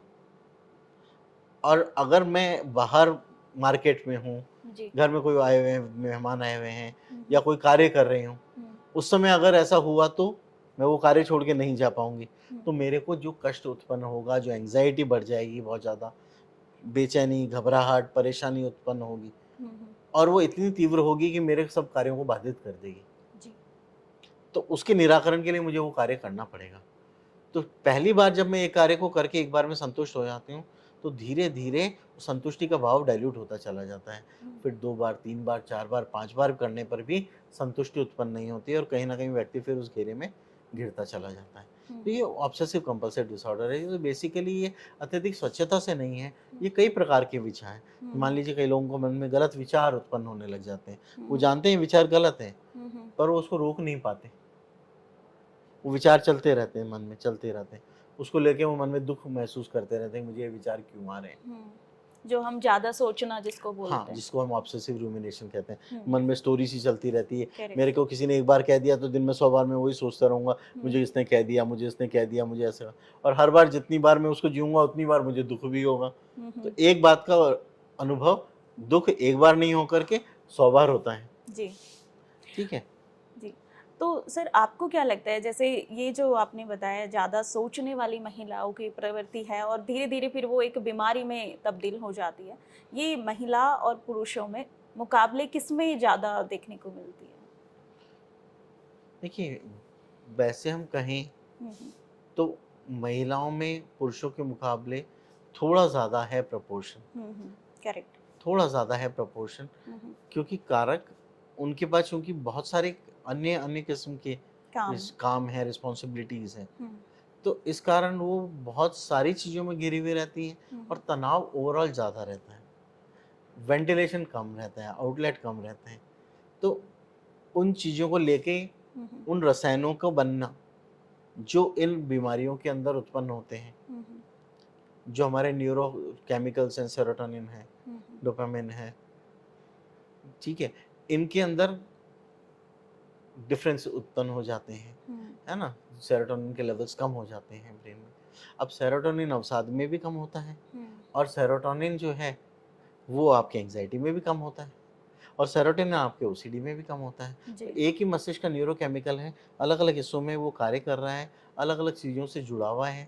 और अगर मैं बाहर मार्केट में हूँ, घर में कोई आए हुए हैं, मेहमान आए हुए हैं या कोई कार्य कर रही हूँ, उस समय अगर ऐसा हुआ तो मैं वो कार्य छोड़ के नहीं जा पाऊंगी, तो मेरे को जो कष्ट उत्पन्न होगा, जो एंग्जाइटी बढ़ जाएगी, बहुत ज़्यादा बेचैनी, घबराहट, परेशानी उत्पन्न होगी और वो इतनी तीव्र होगी कि मेरे सब कार्यों को बाधित कर देगी। तो उसके निराकरण के लिए मुझे वो कार्य करना पड़ेगा। तो पहली बार जब मैं एक कार्य को करके एक बार में संतुष्ट हो जाती हूँ, तो धीरे धीरे संतुष्टि का भाव डाइल्यूट होता चला जाता है। फिर 2 बार, 3 बार, 4 बार, 5 बार करने पर भी संतुष्टि उत्पन्न नहीं होती है और कहीं ना कहीं व्यक्ति फिर उस घेरे में घिरता चला जाता है। तो ये ऑब्सेसिव कंपल्सिव डिसऑर्डर है। तो बेसिकली ये अत्यधिक स्वच्छता से नहीं है, ये कई प्रकार के विचार हैं। मान लीजिए कई लोगों को मन में गलत विचार उत्पन्न होने लग जाते हैं, वो जानते हैं विचार गलत है पर वो उसको रोक नहीं पाते, वो विचार चलते रहते हैं, मन में चलते रहते हैं, उसको लेके वो मन में दुख महसूस करते रहते हैं, मुझे ये विचार क्यों आ रहे हैं। जो हम ज्यादा सोचना जिसको बोलते हैं, जिसको हम ऑब्सेसिव रूमिनेशन कहते हैं। मन में स्टोरी सी चलती रहती है। Correct. मेरे को किसी ने एक बार कह दिया तो दिन में 100 बार मैं वही सोचता रहूंगा, मुझे इसने कह दिया, मुझे इसने कह दिया, मुझे ऐसा, और हर बार जितनी बार मैं उसको जीऊंगा उतनी बार मुझे दुख भी होगा। तो एक बात का अनुभव, दुख एक बार नहीं होकर के 100 बार होता है। जी। ठीक है जी। तो सर आपको क्या लगता है, जैसे ये जो आपने बताया ज़्यादा सोचने वाली महिलाओं की प्रवृत्ति है और धीरे धीरे फिर वो एक बीमारी में तब्दील हो जाती है, ये महिला और पुरुषों में मुकाबले किस में ज़्यादा देखने को मिलती है? देखिए, वैसे हम कहें तो महिलाओं में पुरुषों के मुकाबले थोड़ा ज़्यादा है प्रपोर्शन। करेक्ट। थोड़ा ज़्यादा है प्रपोर्शन, क्योंकि कारक उनके पास चूंकि बहुत सारे अन्य अन्य किस्म के काम है, रिस्पॉन्सिबिलिटीज हैं, तो इस कारण वो बहुत सारी चीज़ों में घिरी हुई रहती हैं और तनाव ओवरऑल ज़्यादा रहता है, वेंटिलेशन कम रहता है, आउटलेट कम रहते हैं। तो उन चीज़ों को लेके उन रसायनों को बनना जो इन बीमारियों के अंदर उत्पन्न होते हैं, जो हमारे न्यूरो केमिकल्स हैं, सेरोटोनिन है, डोपामिन है, ठीक है, इनके अंदर डिफरेंस उत्पन्न हो जाते हैं, है ना। सेरोटोनिन के लेवल्स कम हो जाते हैं ब्रेन में। अब सेरोटोनिन अवसाद में भी कम होता है और सेरोटोनिन जो है वो आपके एंजाइटी में भी कम होता है और सेरोटोनिन आपके ओसीडी में भी कम होता है। तो एक ही मस्तिष्क का न्यूरोकेमिकल है, अलग अलग हिस्सों में वो कार्य कर रहा है, अलग अलग चीज़ों से जुड़ा हुआ है।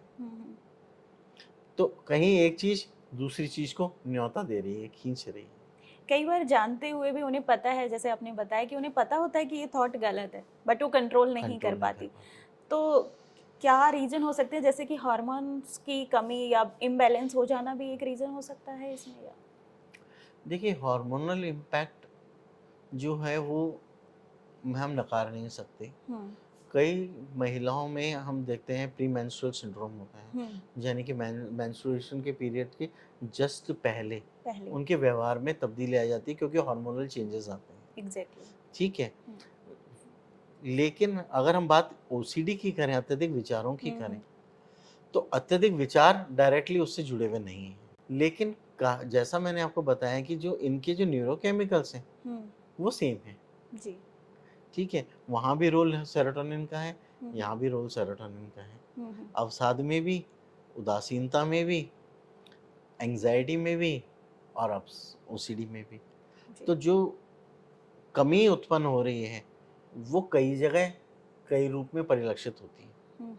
तो कहीं एक चीज़ दूसरी चीज़ को न्योता दे रही है, खींच रही है। कई बार जानते हुए भी उन्हें पता है, जैसे आपने बताया कि उन्हें पता होता है कि ये थॉट गलत है, बट वो कंट्रोल नहीं कर पाती। तो क्या रीजन हो सकते हैं, जैसे कि हार्मोन्स की कमी या इम्बैलेंस हो जाना भी एक रीजन हो सकता है इसमें? या देखिए, हार्मोनल इम्पैक्ट जो है वो हम नकार नहीं सकते। कई महिलाओं में हम देखते हैं प्री मेंस्ट्रुअल सिंड्रोम होता है, यानी कि मेंस्ट्रुएशन के पीरियड के जस्ट पहले उनके व्यवहार में तब्दीली आ जाती है क्योंकि हार्मोनल चेंजेस आते हैं। एग्जैक्टली। ठीक है, लेकिन अगर हम बात ओसीडी की करें, अत्यधिक विचारों की करें, तो अत्यधिक विचार डायरेक्टली उससे जुड़े हुए नहीं हैं, लेकिन जैसा मैंने आपको बताया कि जो इनके जो न्यूरोकेमिकल्स हैं वो सेम है जी। ठीक है, वहाँ भी रोल सेरोटोनिन का है, यहाँ भी रोल सेरोटोनिन का है। अवसाद में भी, उदासीनता में भी, एंजाइटी में भी और ओसीडी में भी। तो जो कमी उत्पन्न हो रही है वो कई जगह कई रूप में परिलक्षित होती है।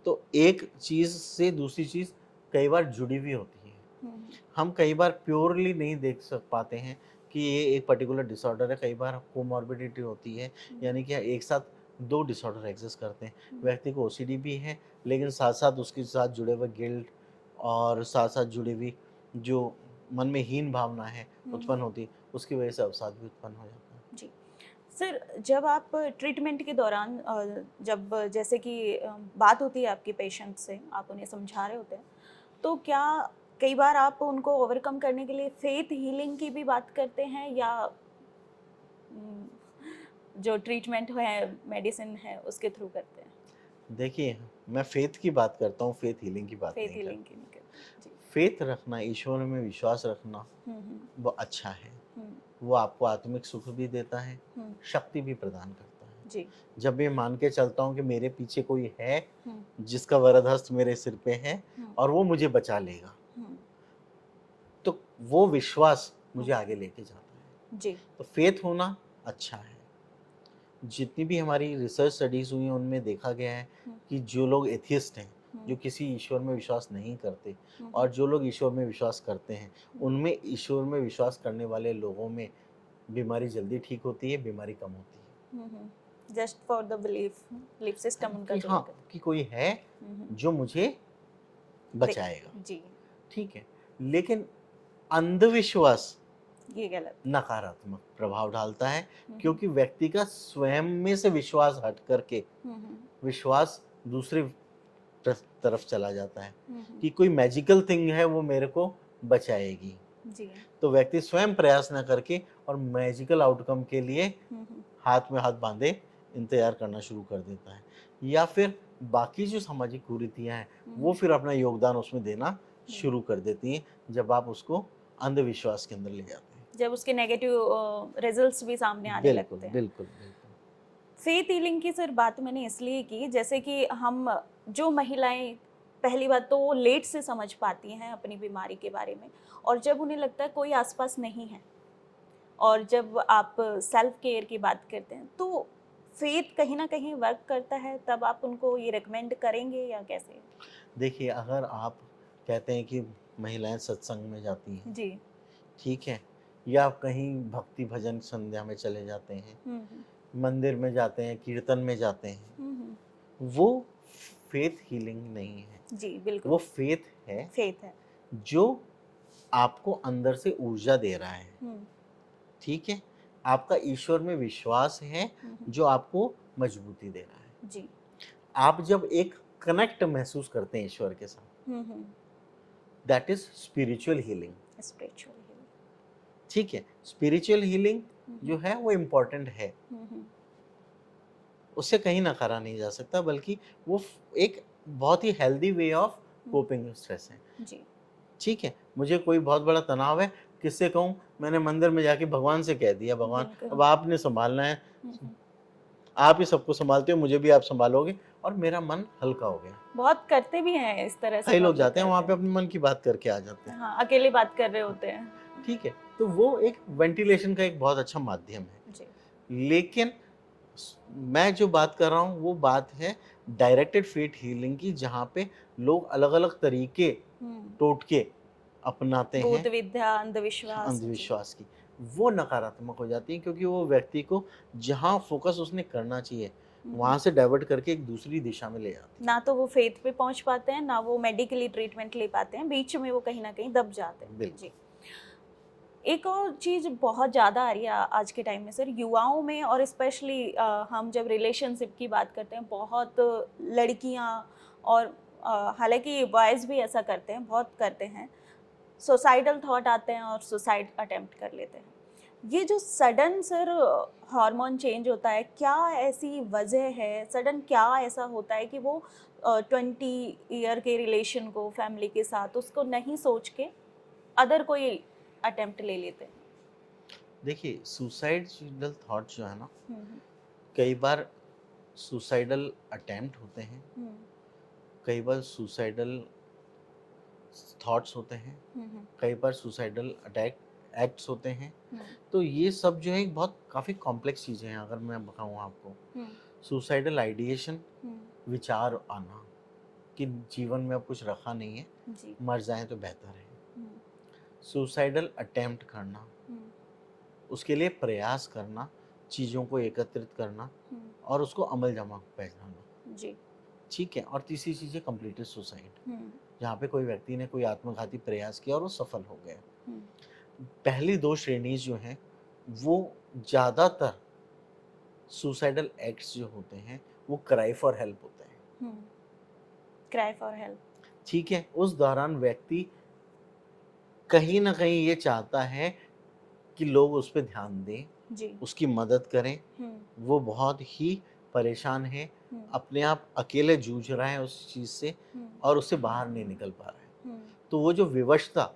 तो एक चीज़ से दूसरी चीज़ कई बार जुड़ी हुई होती है। हम कई बार प्योरली नहीं देख पाते हैं कि ये एक पर्टिकुलर डिसऑर्डर है। कई बार कोमॉर्बिडिटी होती है, यानी कि एक साथ 2 डिसऑर्डर एग्जिस्ट करते हैं। व्यक्ति को ओसीडी भी है, लेकिन साथ साथ उसके साथ जुड़े हुए गिल्ट और साथ साथ जुड़ी हुई जो मन में हीन भावना है उत्पन्न होती है, उसकी वजह से अवसाद भी उत्पन्न हो जाता है। जी सर, जब आप ट्रीटमेंट के दौरान जब जैसे कि बात होती है आपके पेशेंट से, आप उन्हें समझा रहे होते हैं, तो क्या कई बार आप उनको ओवरकम करने के लिए फेथ हीलिंग की भी बात करते हैं, या जो ट्रीटमेंट है, मेडिसिन है, उसके थ्रू करते हैं? देखिए, मैं फेथ की बात करता हूँ, फेथ हीलिंग की बात फेथ नहीं हीलिंग करता। की नहीं करते। जी। फेथ रखना, ईश्वर में विश्वास रखना, वो अच्छा है। वो आपको आत्मिक सुख भी देता है, शक्ति भी प्रदान करता है। जी। जब ये मान के चलता हूँ कि मेरे पीछे कोई है जिसका वरद हस्त मेरे सिर पे है और वो मुझे बचा लेगा, तो वो विश्वास मुझे आगे लेके जाता है। जी। तो फेथ होना अच्छा है। जितनी भी हमारी रिसर्च स्टडीज हुई हैं उनमें देखा गया है कि जो लोग एथियस्ट हैं, जो किसी ईश्वर में विश्वास नहीं करते, और जो लोग ईश्वर में विश्वास करते हैं, उनमें ईश्वर में विश्वास करने वाले लोगों में बीमारी जल्दी ठीक होती है, बीमारी कम होती है। Just for the belief system उनका कि जो हाँ, कि कोई है जो मुझे बचाएगा। जी। ठीक है, लेकिन अंधविश्वास ये गलत। नकारात्मक प्रभाव डालता है, क्योंकि व्यक्ति का स्वयं में से विश्वास हट करके विश्वास दूसरी तरफ चला जाता है कि कोई मैजिकल थिंग है वो मेरे को बचाएगी। जी। तो व्यक्ति स्वयं प्रयास न करके और मैजिकल आउटकम के लिए हाथ में हाथ बांधे इंतजार करना शुरू कर देता है, या फिर बाकी जो सामाजिक कुरीतियां हैं वो फिर अपना योगदान उसमें देना शुरू कर देती हैं, जब आप उसको अंधविश्वास के अंदर ले जाते हैं, जब उसके नेगेटिव रिजल्ट्स भी सामने आने लगते हैं। बिल्कुल बिल्कुल। फेथ हीलिंग की सर बात मैंने इसलिए की, जैसे कि हम जो महिलाएं पहली बात तो वो लेट से समझ पाती हैं अपनी बीमारी के बारे में, और जब उन्हें लगता है कोई आसपास नहीं है, और जब आप सेल्फ केयर की बात करते हैं, तो फेथ कहीं ना कहीं वर्क करता है, तब आप उनको ये रिकमेंड करेंगे या कैसे? देखिए, अगर आप कहते हैं कि महिलाएं सत्संग में जाती हैं, जी। ठीक है, या कहीं भक्ति भजन संध्या में चले जाते हैं, मंदिर में जाते हैं, कीर्तन में जाते हैं, वो फेथ हीलिंग नहीं है। जी बिल्कुल। वो फेथ है जो आपको अंदर से ऊर्जा दे रहा है। ठीक है, आपका ईश्वर में विश्वास है जो आपको मजबूती दे रहा है। जी। आप जब एक कनेक्ट महसूस करते हैं ईश्वर के साथ, that is spiritual healing. Spiritual healing. ठीक है, स्पिरिचुअल हीलिंग जो है वो इम्पोर्टेंट है, उससे कहीं नकारा नहीं जा सकता, बल्कि वो एक बहुत ही healthy way of coping with stress है। जी। ठीक है, मुझे कोई बहुत बड़ा तनाव है, किससे कहूँ? मैंने मंदिर में जाके भगवान से कह दिया, भगवान अब आपने संभालना है, आप ही सबको संभालते हो, मुझे भी आप संभालोगे, और मेरा मन हल्का हो गया। बहुत करते भी हैं इस तरह से, कई लोग जाते हैं वहाँ पे अपने मन की बात करके आ जाते हैं। हाँ, अकेले बात कर रहे होते हैं। ठीक है, तो वो एक वेंटिलेशन का एक बहुत अच्छा माध्यम है जी। लेकिन मैं जो बात कर रहा हूँ वो बात है डायरेक्टेड फेथ हीलिंग की, जहाँ पे लोग अलग अलग तरीके टोटके अपनाते हैं, भूत विद्या, अंधविश्वास। अंधविश्वास की, वो नकारात्मक हो जाती है, क्योंकि वो व्यक्ति को जहाँ फोकस उसने करना चाहिए वहां से डाइवर्ट करके एक दूसरी दिशा में ले जाती है। ना तो वो फेथ पे पहुंच पाते हैं, ना वो मेडिकली ट्रीटमेंट ले पाते हैं, बीच में वो कहीं ना कहीं दब जाते हैं। जी। एक और चीज़ बहुत ज़्यादा आ रही है आज के टाइम में सर, युवाओं में, और स्पेशली हम जब रिलेशनशिप की बात करते हैं, बहुत लड़कियां, और हालांकि बॉयज़ भी ऐसा करते हैं, बहुत करते हैं, सुसाइडल थॉट आते हैं और सुसाइड अटेम्प्ट कर लेते हैं। ये जो सडन सर हार्मोन चेंज होता है, क्या ऐसी वजह है, सडन क्या ऐसा होता है कि वो 20 ईयर के रिलेशन को, फैमिली के साथ, उसको नहीं सोच के अदर कोई अटेम्प्ट ले लेते हैं? देखिए, सुसाइडल थॉट जो है ना, कई बार सुसाइडल अटेम्प्ट होते हैं, कई बार सुसाइडल थॉट्स होते हैं, कई बार सुसाइडल अटैक एक्ट्स होते हैं। तो ये सब जो है बहुत काफ़ी कॉम्प्लेक्स चीज़ें हैं। अगर मैं बताऊँ आपको, सुसाइडल आइडिएशन, विचार आना कि जीवन में अब कुछ रखा नहीं है, मर जाएं तो बेहतर है। सुसाइडल अटेम्प्ट करना, उसके लिए प्रयास करना, चीज़ों को एकत्रित करना और उसको अमल जमा पहचाना। जी। ठीक है, और तीसरी चीज़ है कंप्लीटेड सुसाइड। जहाँ पे कोई व्यक्ति ने कोई आत्मघाती प्रयास किया और वो सफल हो गया। हम्म, पहली दो श्रेणीज जो हैं वो ज़्यादातर सुसाइडल एक्ट्स जो होते हैं वो क्राई फॉर हेल्प होते हैं। Cry for help. ठीक है, उस दौरान व्यक्ति कहीं ना कहीं ये चाहता है कि लोग उस पर ध्यान दें, जी। उसकी मदद करें। वो बहुत ही परेशान है, अपने आप अकेले जूझ रहा है उस चीज़ से और उससे बाहर नहीं निकल पा रहा है। तो वो जो विवशता,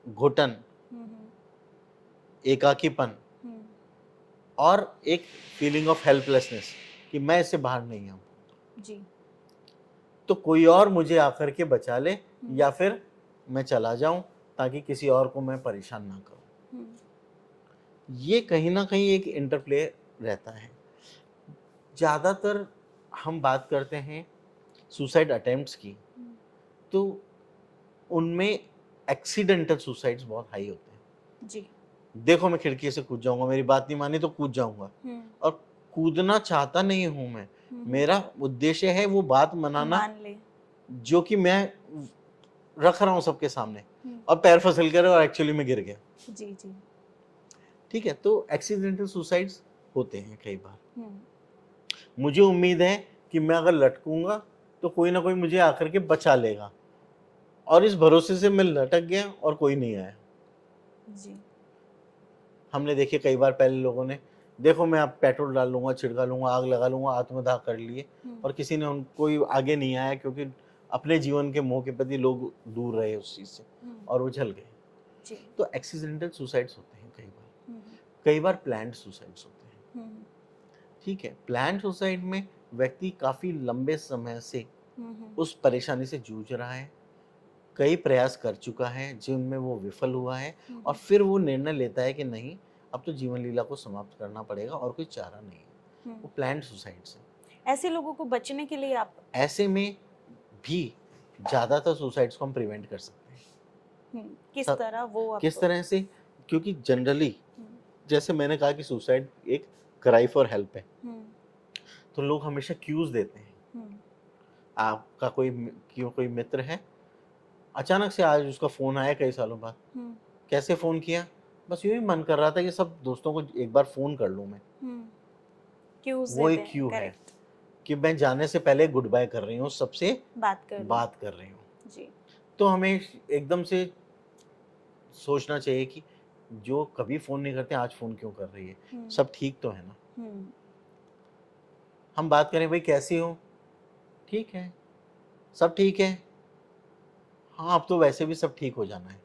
घुटन, एकाकीपन और एक फीलिंग ऑफ हेल्पलेसनेस कि मैं इससे बाहर नहीं आऊँ, जी। तो कोई और मुझे आकर के बचा ले या फिर मैं चला जाऊं ताकि किसी और को मैं परेशान ना करूं। ये कहीं ना कहीं एक इंटरप्ले रहता है। ज़्यादातर हम बात करते हैं सुसाइड अटेम्प्ट्स की, तो उनमें एक्सीडेंटल सुसाइड्स बहुत हाई होते हैं। जी। देखो मैं खिड़की से कूद जाऊंगा, मेरी बात नहीं मानी तो कूद जाऊंगा, और कूदना चाहता नहीं हूं मैं, मेरा उद्देश्य है वो बात मनाना मान ले। जो कि मैं रख रहा हूं सबके सामने, और पैर फिसल कर और एक्चुअली में गिर गया। जी जी। ठीक है, तो एक्सीडेंटल सुसाइड्स होते हैं कई बार। मुझे उम्मीद है कि मैं अगर लटकूंगा तो कोई ना कोई मुझे आकर के बचा लेगा, और इस भरोसे से मैं लटक गया और कोई नहीं आया। जी। हमने देखे कई बार पहले लोगों ने, देखो मैं अब पेट्रोल डाल लूंगा, छिड़का लूंगा, आग लगा लूंगा, आत्मदाह कर लिए, और किसी ने कोई आगे नहीं आया क्योंकि अपने जीवन के मोह के प्रति लोग दूर रहे उस चीज से और वो जल गए। जी। तो एक्सीडेंटल सुसाइड्स होते हैं कई बार प्लान्ड सुसाइड्स होते हैं। ठीक है, प्लान्ड सुसाइड में व्यक्ति काफी लंबे समय से उस परेशानी से जूझ रहा है, कई प्रयास कर चुका है जिनमें वो विफल हुआ है, और फिर वो निर्णय लेता है कि नहीं, अब तो जीवन लीला को समाप्त करना पड़ेगा और कोई चारा नहीं है। वो प्लान्ड सुसाइड्स है। ऐसे लोगों को बचने के लिए आप ऐसे में भी ज्यादातर सुसाइड्स को हम प्रिवेंट कर सकते हैं। किस तरह? वो किस तरह से? क्योंकि जनरली जैसे मैंने कहा कि सुसाइड एक क्राई फॉर हेल्प है, तो लोग हमेशा क्यूज देते हैं। आपका कोई मित्र है, अचानक से आज उसका फोन आया कई सालों बाद, कैसे फोन किया? बस यूं ही मन कर रहा था कि सब दोस्तों को एक बार फोन कर लूं मैं। वो एक क्यू है कि मैं जाने से पहले गुड बाय कर रही हूँ, सबसे बात कर रही हूँ जी। तो हमें एकदम से सोचना चाहिए कि जो कभी फोन नहीं करते आज फोन क्यों कर रही है, सब ठीक तो है ना। हम बात करें, भाई कैसी हो? ठीक है, सब ठीक है। हाँ, अब तो वैसे भी सब ठीक हो जाना है।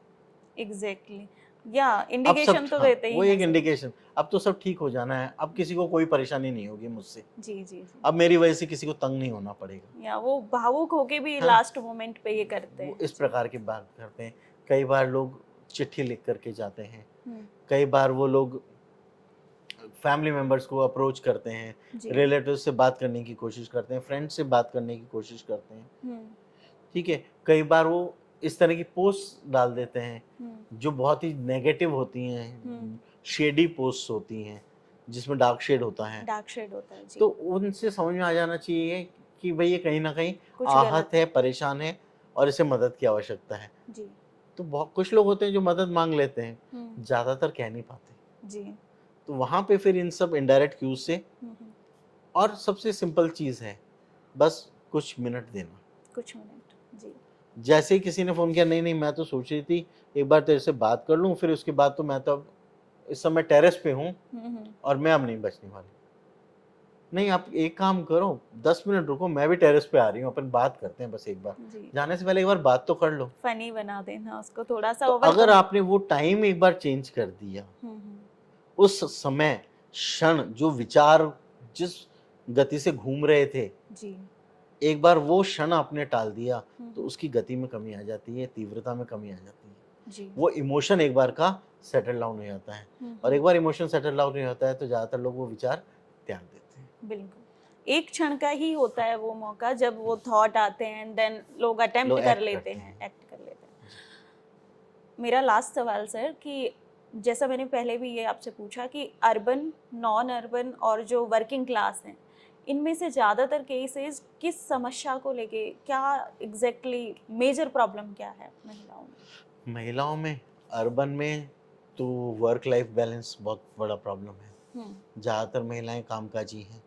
एग्जैक्टली, या इंडिकेशन तो देते ही वो एक इंडिकेशन, अब तो सब ठीक हो जाना है, अब किसी को कोई परेशानी नहीं होगी मुझसे। जी जी जी। अब मेरी वजह से किसी को तंग नहीं होना पड़ेगा। या वो भावुक होके भी लास्ट मोमेंट पे ये करते हैं, इस प्रकार की बात करते हैं। कई बार लोग चिट्ठी लिख करके जाते हैं, कई बार वो लोग फैमिली मेंबर्स को अप्रोच करते हैं, रिलेटिव से बात करने की कोशिश करते हैं, फ्रेंड्स से बात करने की कोशिश करते हैं। ठीक है, कई बार वो इस तरह की पोस्ट डाल देते हैं जो बहुत ही नेगेटिव होती हैं, शेडी पोस्ट होती हैं जिसमें डार्क शेड होता है जी। तो उनसे समझ में आ जाना चाहिए कि भाई ये कहीं ना कहीं आहत है, परेशान है और इसे मदद की आवश्यकता है जी। तो बहुत कुछ लोग होते हैं जो मदद मांग लेते हैं, ज्यादातर कह नहीं पाते जी। तो वहां पे फिर इन सब इनडायरेक्ट क्यूज से, और सबसे सिंपल चीज है बस कुछ मिनट देना, कुछ मिनट जी। जैसे ही किसी ने फोन किया, नहीं नहीं मैं तो सोच रही थी एक बार तेरे से बात कर लूं, फिर उसके बाद तो मैं तो अब इस समय टेरेस पे हूँ और मैं अब नहीं बचने वाली। नहीं, आप एक काम करो, 10 मिनट रुको, मैं भी टेरेस पे आ रही हूँ, अपन बात करते हैं बस एक बार, जाने से पहले एक बार बात तो कर लो, फनी बना देना उसको थोड़ा सा। तो अगर आपने वो टाइम एक बार चेंज कर दिया, उस समय क्षण जो विचार जिस गति से घूम रहे थे जी, एक बार वो क्षण आपने टाल दिया तो उसकी गति में कमी आ जाती है, तीव्रता में कमी आ जाती है जी। वो इमोशन एक बार का सेटल डाउन हो जाता है, और एक बार इमोशन सेटल डाउन हो जाता है तो ज्यादातर लोग वो विचार त्याग देते हैं। बिल्कुल, एक क्षण का ही होता है वो मौका जब वो थॉट आते हैं एंड देन लोग अटेम्प्ट कर लेते हैं, एक्ट कर लेते हैं। मेरा लास्ट सवाल सर, कि जैसा मैंने पहले भी ये आपसे पूछा कि अर्बन, नॉन अर्बन और जो वर्किंग क्लास हैं, इनमें से ज़्यादातर केसेस किस समस्या को लेके, क्या एग्जैक्टली मेजर प्रॉब्लम क्या है महिलाओं में? महिलाओं में, अर्बन में तो वर्क लाइफ बैलेंस बहुत बड़ा प्रॉब्लम है। ज़्यादातर महिलाएं कामकाजी हैं,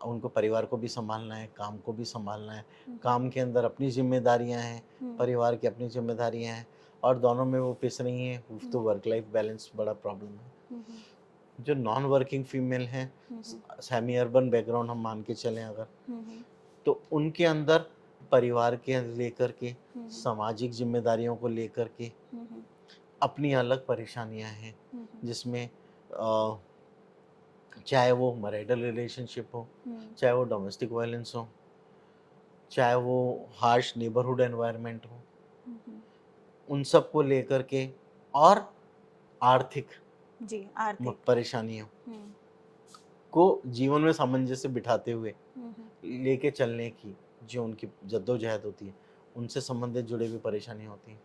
उनको परिवार को भी संभालना है, काम को भी संभालना है। काम के अंदर अपनी जिम्मेदारियां हैं, परिवार की अपनी जिम्मेदारियां हैं, और दोनों में वो पिस रही हैं, तो वर्क लाइफ बैलेंस बड़ा प्रॉब्लम है। जो नॉन वर्किंग फीमेल हैं, सेमी अर्बन बैकग्राउंड हम मान के चलें अगर, तो उनके अंदर परिवार के लेकर के, सामाजिक जिम्मेदारियों को लेकर के अपनी अलग परेशानियां हैं, जिसमें चाहे वो मैरिटल रिलेशनशिप हो, चाहे वो डोमेस्टिक वायलेंस हो, चाहे वो हार्श नेबरहुड एनवायरनमेंट हो, उन सब को लेकर के, और आर्थिक परेशानियों को जीवन में सामंजस्य बिठाते हुए लेके चलने की जो उनकी जद्दोजहद होती है, उनसे संबंधित जुड़े हुई परेशानियां होती हैं।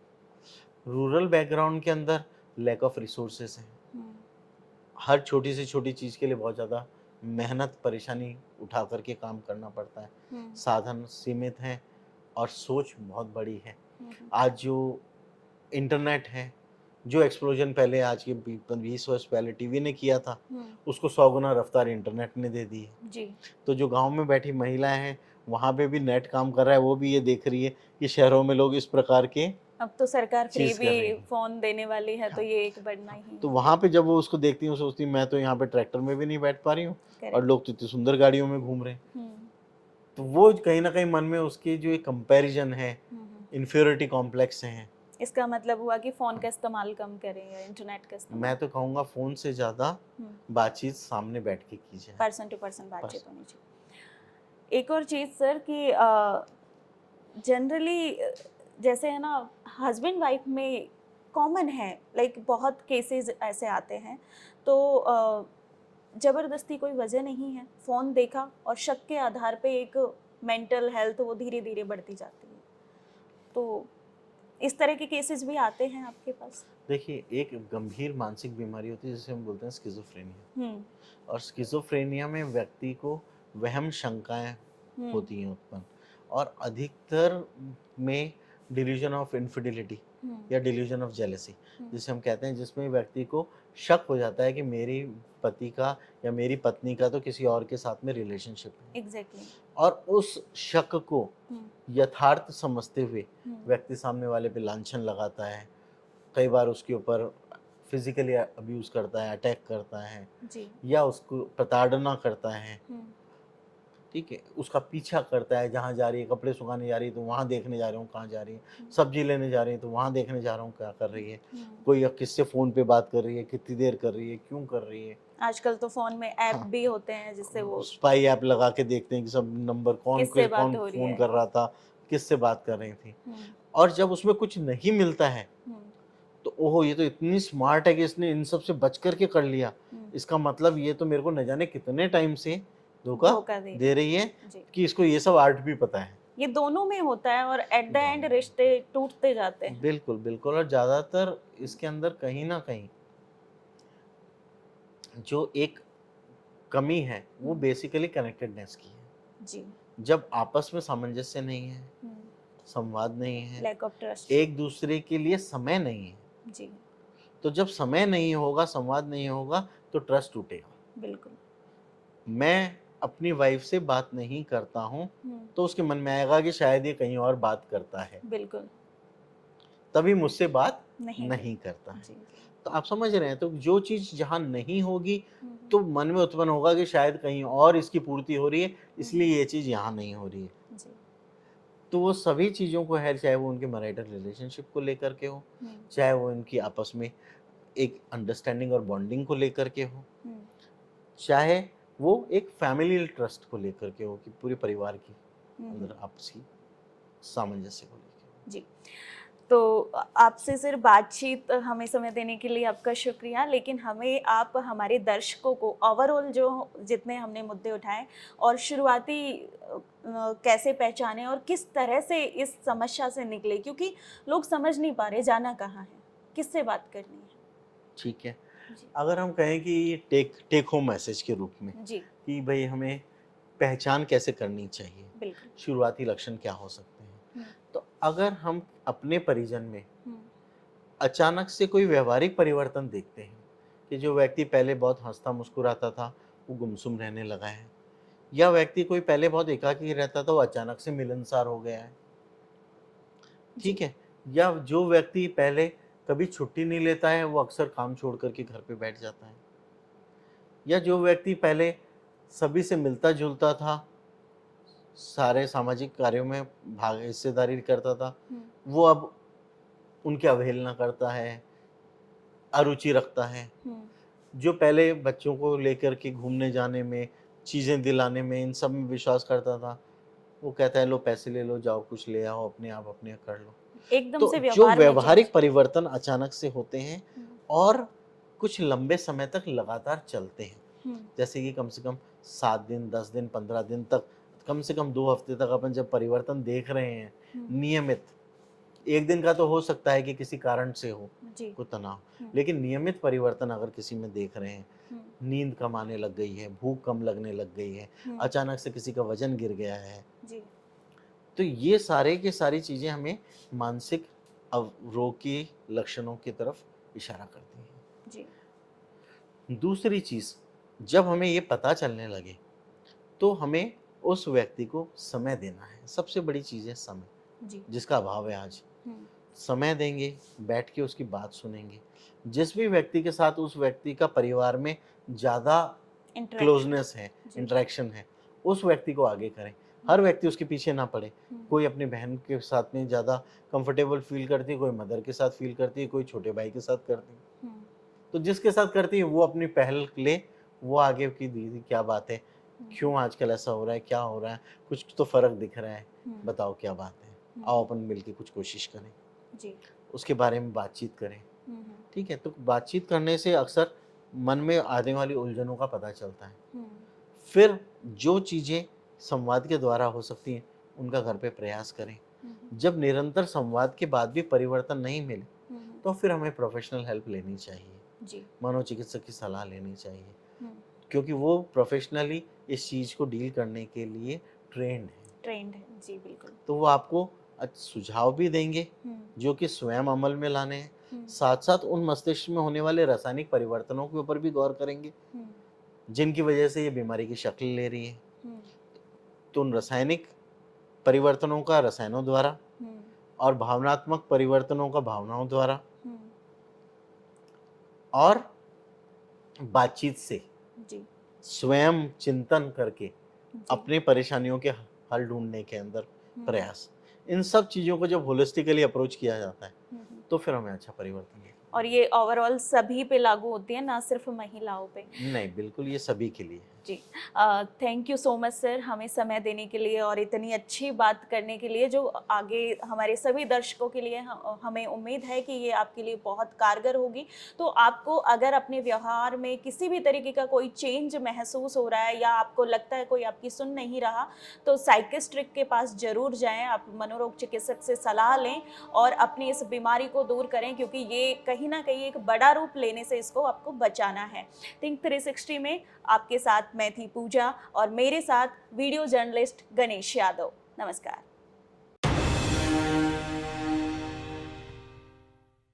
रूरल बैकग्राउंड के अंदर लैक ऑफ रिसोर्सेस हैं, हर छोटी से छोटी चीज़ के लिए बहुत ज़्यादा मेहनत परेशानी उठा करके काम करना पड़ता है, साधन सीमित हैं और सोच बहुत बड़ी है। आज जो इंटरनेट है, जो एक्सप्लोजन पहले आज के 20 वर्ष पहले टीवी ने किया था, उसको 100 गुना रफ्तार इंटरनेट ने दे दी है जी। तो जो गांव में बैठी महिलाएं हैं, वहाँ पे भी नेट काम कर रहा है, वो भी ये देख रही है कि शहरों में लोग इस प्रकार के, अब तो सरकार फ्री भी फोन देने वाली है, तो ये एक बढ़ना ही है। तो वहाँ पे जब वो उसको देखती हूँ, सोचती हूँ मैं तो यहाँ पे ट्रैक्टर में भी नहीं बैठ पा रही हूँ, और लोग तो इतनी सुंदर गाड़ियों में घूम रहे हैं। तो वो कहीं ना कहीं मन में उसकी जो एक कंपैरिजन है, इंफीरियरिटी कॉम्प्लेक्स है। इसका मतलब हुआ कि फोन का इस्तेमाल कम करें या इंटरनेट का इस्तेमाल? मैं तो कहूँगा फोन से ज्यादा बातचीत सामने बैठ के की जाए, पर्सन टू पर्सन बातचीत होनी चाहिए। एक और चीज सर कि जनरली जैसे है ना, हस्बैंड वाइफ में कॉमन है, लाइक बहुत केसेस ऐसे आते हैं, तो ज़बरदस्ती कोई वजह नहीं है, फ़ोन देखा और शक के आधार पे एक मेंटल हेल्थ वो धीरे धीरे बढ़ती जाती है, तो इस तरह के केसेस भी आते हैं आपके पास? देखिए, एक गंभीर मानसिक बीमारी होती है जिसे हम बोलते हैं स्किज़ोफ्रेनिया, और स्किज़ोफ्रेनिया में व्यक्ति को वहम शंकाएं होती हैं उत्पन्न, और अधिकतर में डिल्यूजन ऑफ इनफिडिलिटी या डिल्यूजन ऑफ जेलसी जिसे हम कहते हैं, जिसमें व्यक्ति को शक हो जाता है कि मेरी पति का या मेरी पत्नी का तो किसी और के साथ में रिलेशनशिप है। एग्जैक्टली। और उस शक को यथार्थ समझते हुए व्यक्ति सामने वाले पे लांछन लगाता है, कई बार उसके ऊपर फिजिकली अब्यूज करता है, अटैक करता है जी। या उसको प्रताड़ना करता है, ठीक है, उसका पीछा करता है, जहाँ जा रही है, कपड़े सुखाने जा रही है तो वहाँ देखने जा रहा हूँ कहाँ जा रही है, सब्जी लेने जा रही है तो वहाँ देखने जा रहा हूँ क्या कर रही है, कोई किससे फ़ोन पे बात कर रही है, कितनी देर कर रही है, क्यों कर रही है। आजकल तो फ़ोन में ऐप भी होते हैं जिससे वो स्पाई ऐप लगा के देखते हैं कि सब नंबर कौन फ़ोन कर रहा था, किससे बात कर रही थी, और जब उसमें कुछ नहीं मिलता है तो ओहो, ये तो इतनी स्मार्ट है कि इसने इन सब से बच करके कर लिया, इसका मतलब ये तो मेरे को न जाने कितने टाइम से धोखा दे रही है कि इसको ये सब आर्ट भी पता है। ये दोनों में होता है और एट द एंड रिश्ते टूटते जाते हैं। बिल्कुल बिल्कुल, और ज्यादातर इसके अंदर कहीं ना कहीं जो एक कमी है वो बेसिकली कनेक्टेडनेस की है जी। जब आपस में सामंजस्य नहीं है, संवाद नहीं है, लैक ऑफ ट्रस्ट, एक दूसरे के लिए समय नहीं है जी, तो जब समय नहीं होगा, संवाद नहीं होगा, तो ट्रस्ट टूटेगा। बिल्कुल। मैं अपनी वाइफ से बात नहीं करता हूँ तो उसके मन में आएगा कि शायद ये कहीं और बात करता है, बिल्कुल, तभी मुझसे बात नहीं करता है। तो आप समझ रहे हैं, तो जो चीज जहाँ नहीं होगी तो मन में उत्पन्न होगा कि शायद कहीं और इसकी पूर्ति हो रही है, इसलिए ये चीज यहाँ नहीं हो रही है। तो वो सभी चीजों को है, चाहे वो उनके मैरिटल रिलेशनशिप को लेकर के हो, चाहे वो उनकी आपस में एक अंडरस्टैंडिंग और बॉन्डिंग को लेकर के हो, चाहे वो एक फैमिली ट्रस्ट को लेकर के हो कि पूरे परिवार की अंदर आपसी सामंजस्य को लेकर जी। तो आपसे सिर्फ बातचीत हमें समय देने के लिए आपका शुक्रिया, लेकिन हमें आप हमारे दर्शकों को ओवरऑल जो जितने हमने मुद्दे उठाए और शुरुआती कैसे पहचाने और किस तरह से इस समस्या से निकले, क्योंकि लोग समझ नहीं पा रहे जाना कहाँ है, किससे बात करनी है। ठीक है, अगर हम कहें कि टेक होम मैसेज के रूप में जी, कि भाई हमें पहचान कैसे करनी चाहिए, बिल्कुल। शुरुआती लक्षण क्या हो सकते हैं। तो अगर हम अपने परिजन में अचानक से कोई व्यवहारिक परिवर्तन देखते हैं कि जो व्यक्ति पहले बहुत हंसता मुस्कुराता था वो गुमसुम रहने लगा है, या व्यक्ति कोई पहले बहुत एकाकी रहता था वो अचानक से मिलनसार हो गया है, ठीक है, या जो व्यक्ति पहले कभी छुट्टी नहीं लेता है वो अक्सर काम छोड़ करके घर पे बैठ जाता है, या जो व्यक्ति पहले सभी से मिलता जुलता था, सारे सामाजिक कार्यों में भाग हिस्सेदारी करता था, वो अब उनकी अवहेलना करता है, अरुचि रखता है। जो पहले बच्चों को लेकर के घूमने जाने में, चीज़ें दिलाने में, इन सब में विश्वास करता था, वो कहता है लो पैसे ले लो, जाओ कुछ ले आओ, अपने आप अपने कर लो। एकदम तो से जो व्यवहार में व्यवहारिक change। परिवर्तन अचानक से होते हैं और कुछ लंबे समय तक लगातार चलते हैं, जैसे कि कम से कम 7 दिन, 10 दिन, 15 दिन तक, कम से कम 2 हफ्ते तक अपन जब परिवर्तन देख रहे हैं नियमित, एक दिन का तो हो सकता है कि किसी कारण से हो कोई तनाव, लेकिन नियमित परिवर्तन अगर किसी में देख रहे हैं, नींद कम आने लग गई है, भूख कम लगने लग गई है, अचानक से किसी का वजन गिर गया है, तो ये सारे के सारी चीजें हमें मानसिक रोग के लक्षणों की तरफ इशारा करती हैं। दूसरी चीज, जब हमें ये पता चलने लगे तो हमें उस व्यक्ति को समय देना है। सबसे बड़ी चीज है समय, जिसका अभाव है आज। समय देंगे, बैठ के उसकी बात सुनेंगे। जिस भी व्यक्ति के साथ उस व्यक्ति का परिवार में ज्यादा क्लोजनेस है, इंटरेक्शन है, उस व्यक्ति को आगे करें। हर व्यक्ति उसके पीछे ना पड़े। कोई अपनी बहन के साथ में ज्यादा कंफर्टेबल फील करती है, कोई मदर के साथ फील करती है, कोई छोटे भाई के साथ करती है। तो जिसके साथ करती है वो अपनी पहल ले, वो आगे की दीदी क्या बात है, क्यों आजकल ऐसा हो रहा है, क्या हो रहा है, कुछ तो फर्क दिख रहा है, बताओ क्या बात है, आओ अपन मिलके कुछ कोशिश करें जी। उसके बारे में बातचीत करें, ठीक है। तो बातचीत करने से अक्सर मन में आने वाली उलझनों का पता चलता है। फिर जो चीजें संवाद के द्वारा हो सकती हैं उनका घर पे प्रयास करें। जब निरंतर संवाद के बाद भी परिवर्तन नहीं मिले तो फिर हमें प्रोफेशनल हेल्प लेनी चाहिए, मनोचिकित्सक की सलाह लेनी चाहिए, क्योंकि वो प्रोफेशनली इस चीज को डील करने के लिए ट्रेंड है जी बिल्कुल। तो वो आपको सुझाव भी देंगे जो कि स्वयं अमल में लाने हैं, साथ साथ उन मस्तिष्क में होने वाले रासायनिक परिवर्तनों के ऊपर भी गौर करेंगे जिनकी वजह से ये बीमारी की शक्ल ले रही है। तो उन रासायनिक परिवर्तनों का रसायनों द्वारा और भावनात्मक परिवर्तनों का भावनाओं द्वारा और बातचीत से स्वयं चिंतन करके अपनी परेशानियों के हल ढूंढने के अंदर प्रयास, इन सब चीजों को जब होलिस्टिकली अप्रोच किया जाता है तो फिर हमें अच्छा परिवर्तन मिलेगा। और ये ओवरऑल सभी पे लागू होती है, ना सिर्फ महिलाओं पे? नहीं, बिल्कुल ये सभी के लिए जी। Thank you so much sir, हमें समय देने के लिए और इतनी अच्छी बात करने के लिए जो आगे हमारे सभी दर्शकों के लिए हमें उम्मीद है कि ये आपके लिए बहुत कारगर होगी। तो आपको अगर अपने व्यवहार में किसी भी तरीके का कोई चेंज महसूस हो रहा है या आपको लगता है कोई आपकी सुन नहीं रहा तो साइकियाट्रिस्ट के पास ज़रूर जाएं, आप मनोरोग चिकित्सक से सलाह लें और अपनी इस बीमारी को दूर करें, क्योंकि ये कहीं ना कहीं एक बड़ा रूप लेने से इसको आपको बचाना है। थिंक 360 में आपके साथ मैं थी पूजा और मेरे साथ वीडियो जर्नलिस्ट गणेश यादव। नमस्कार।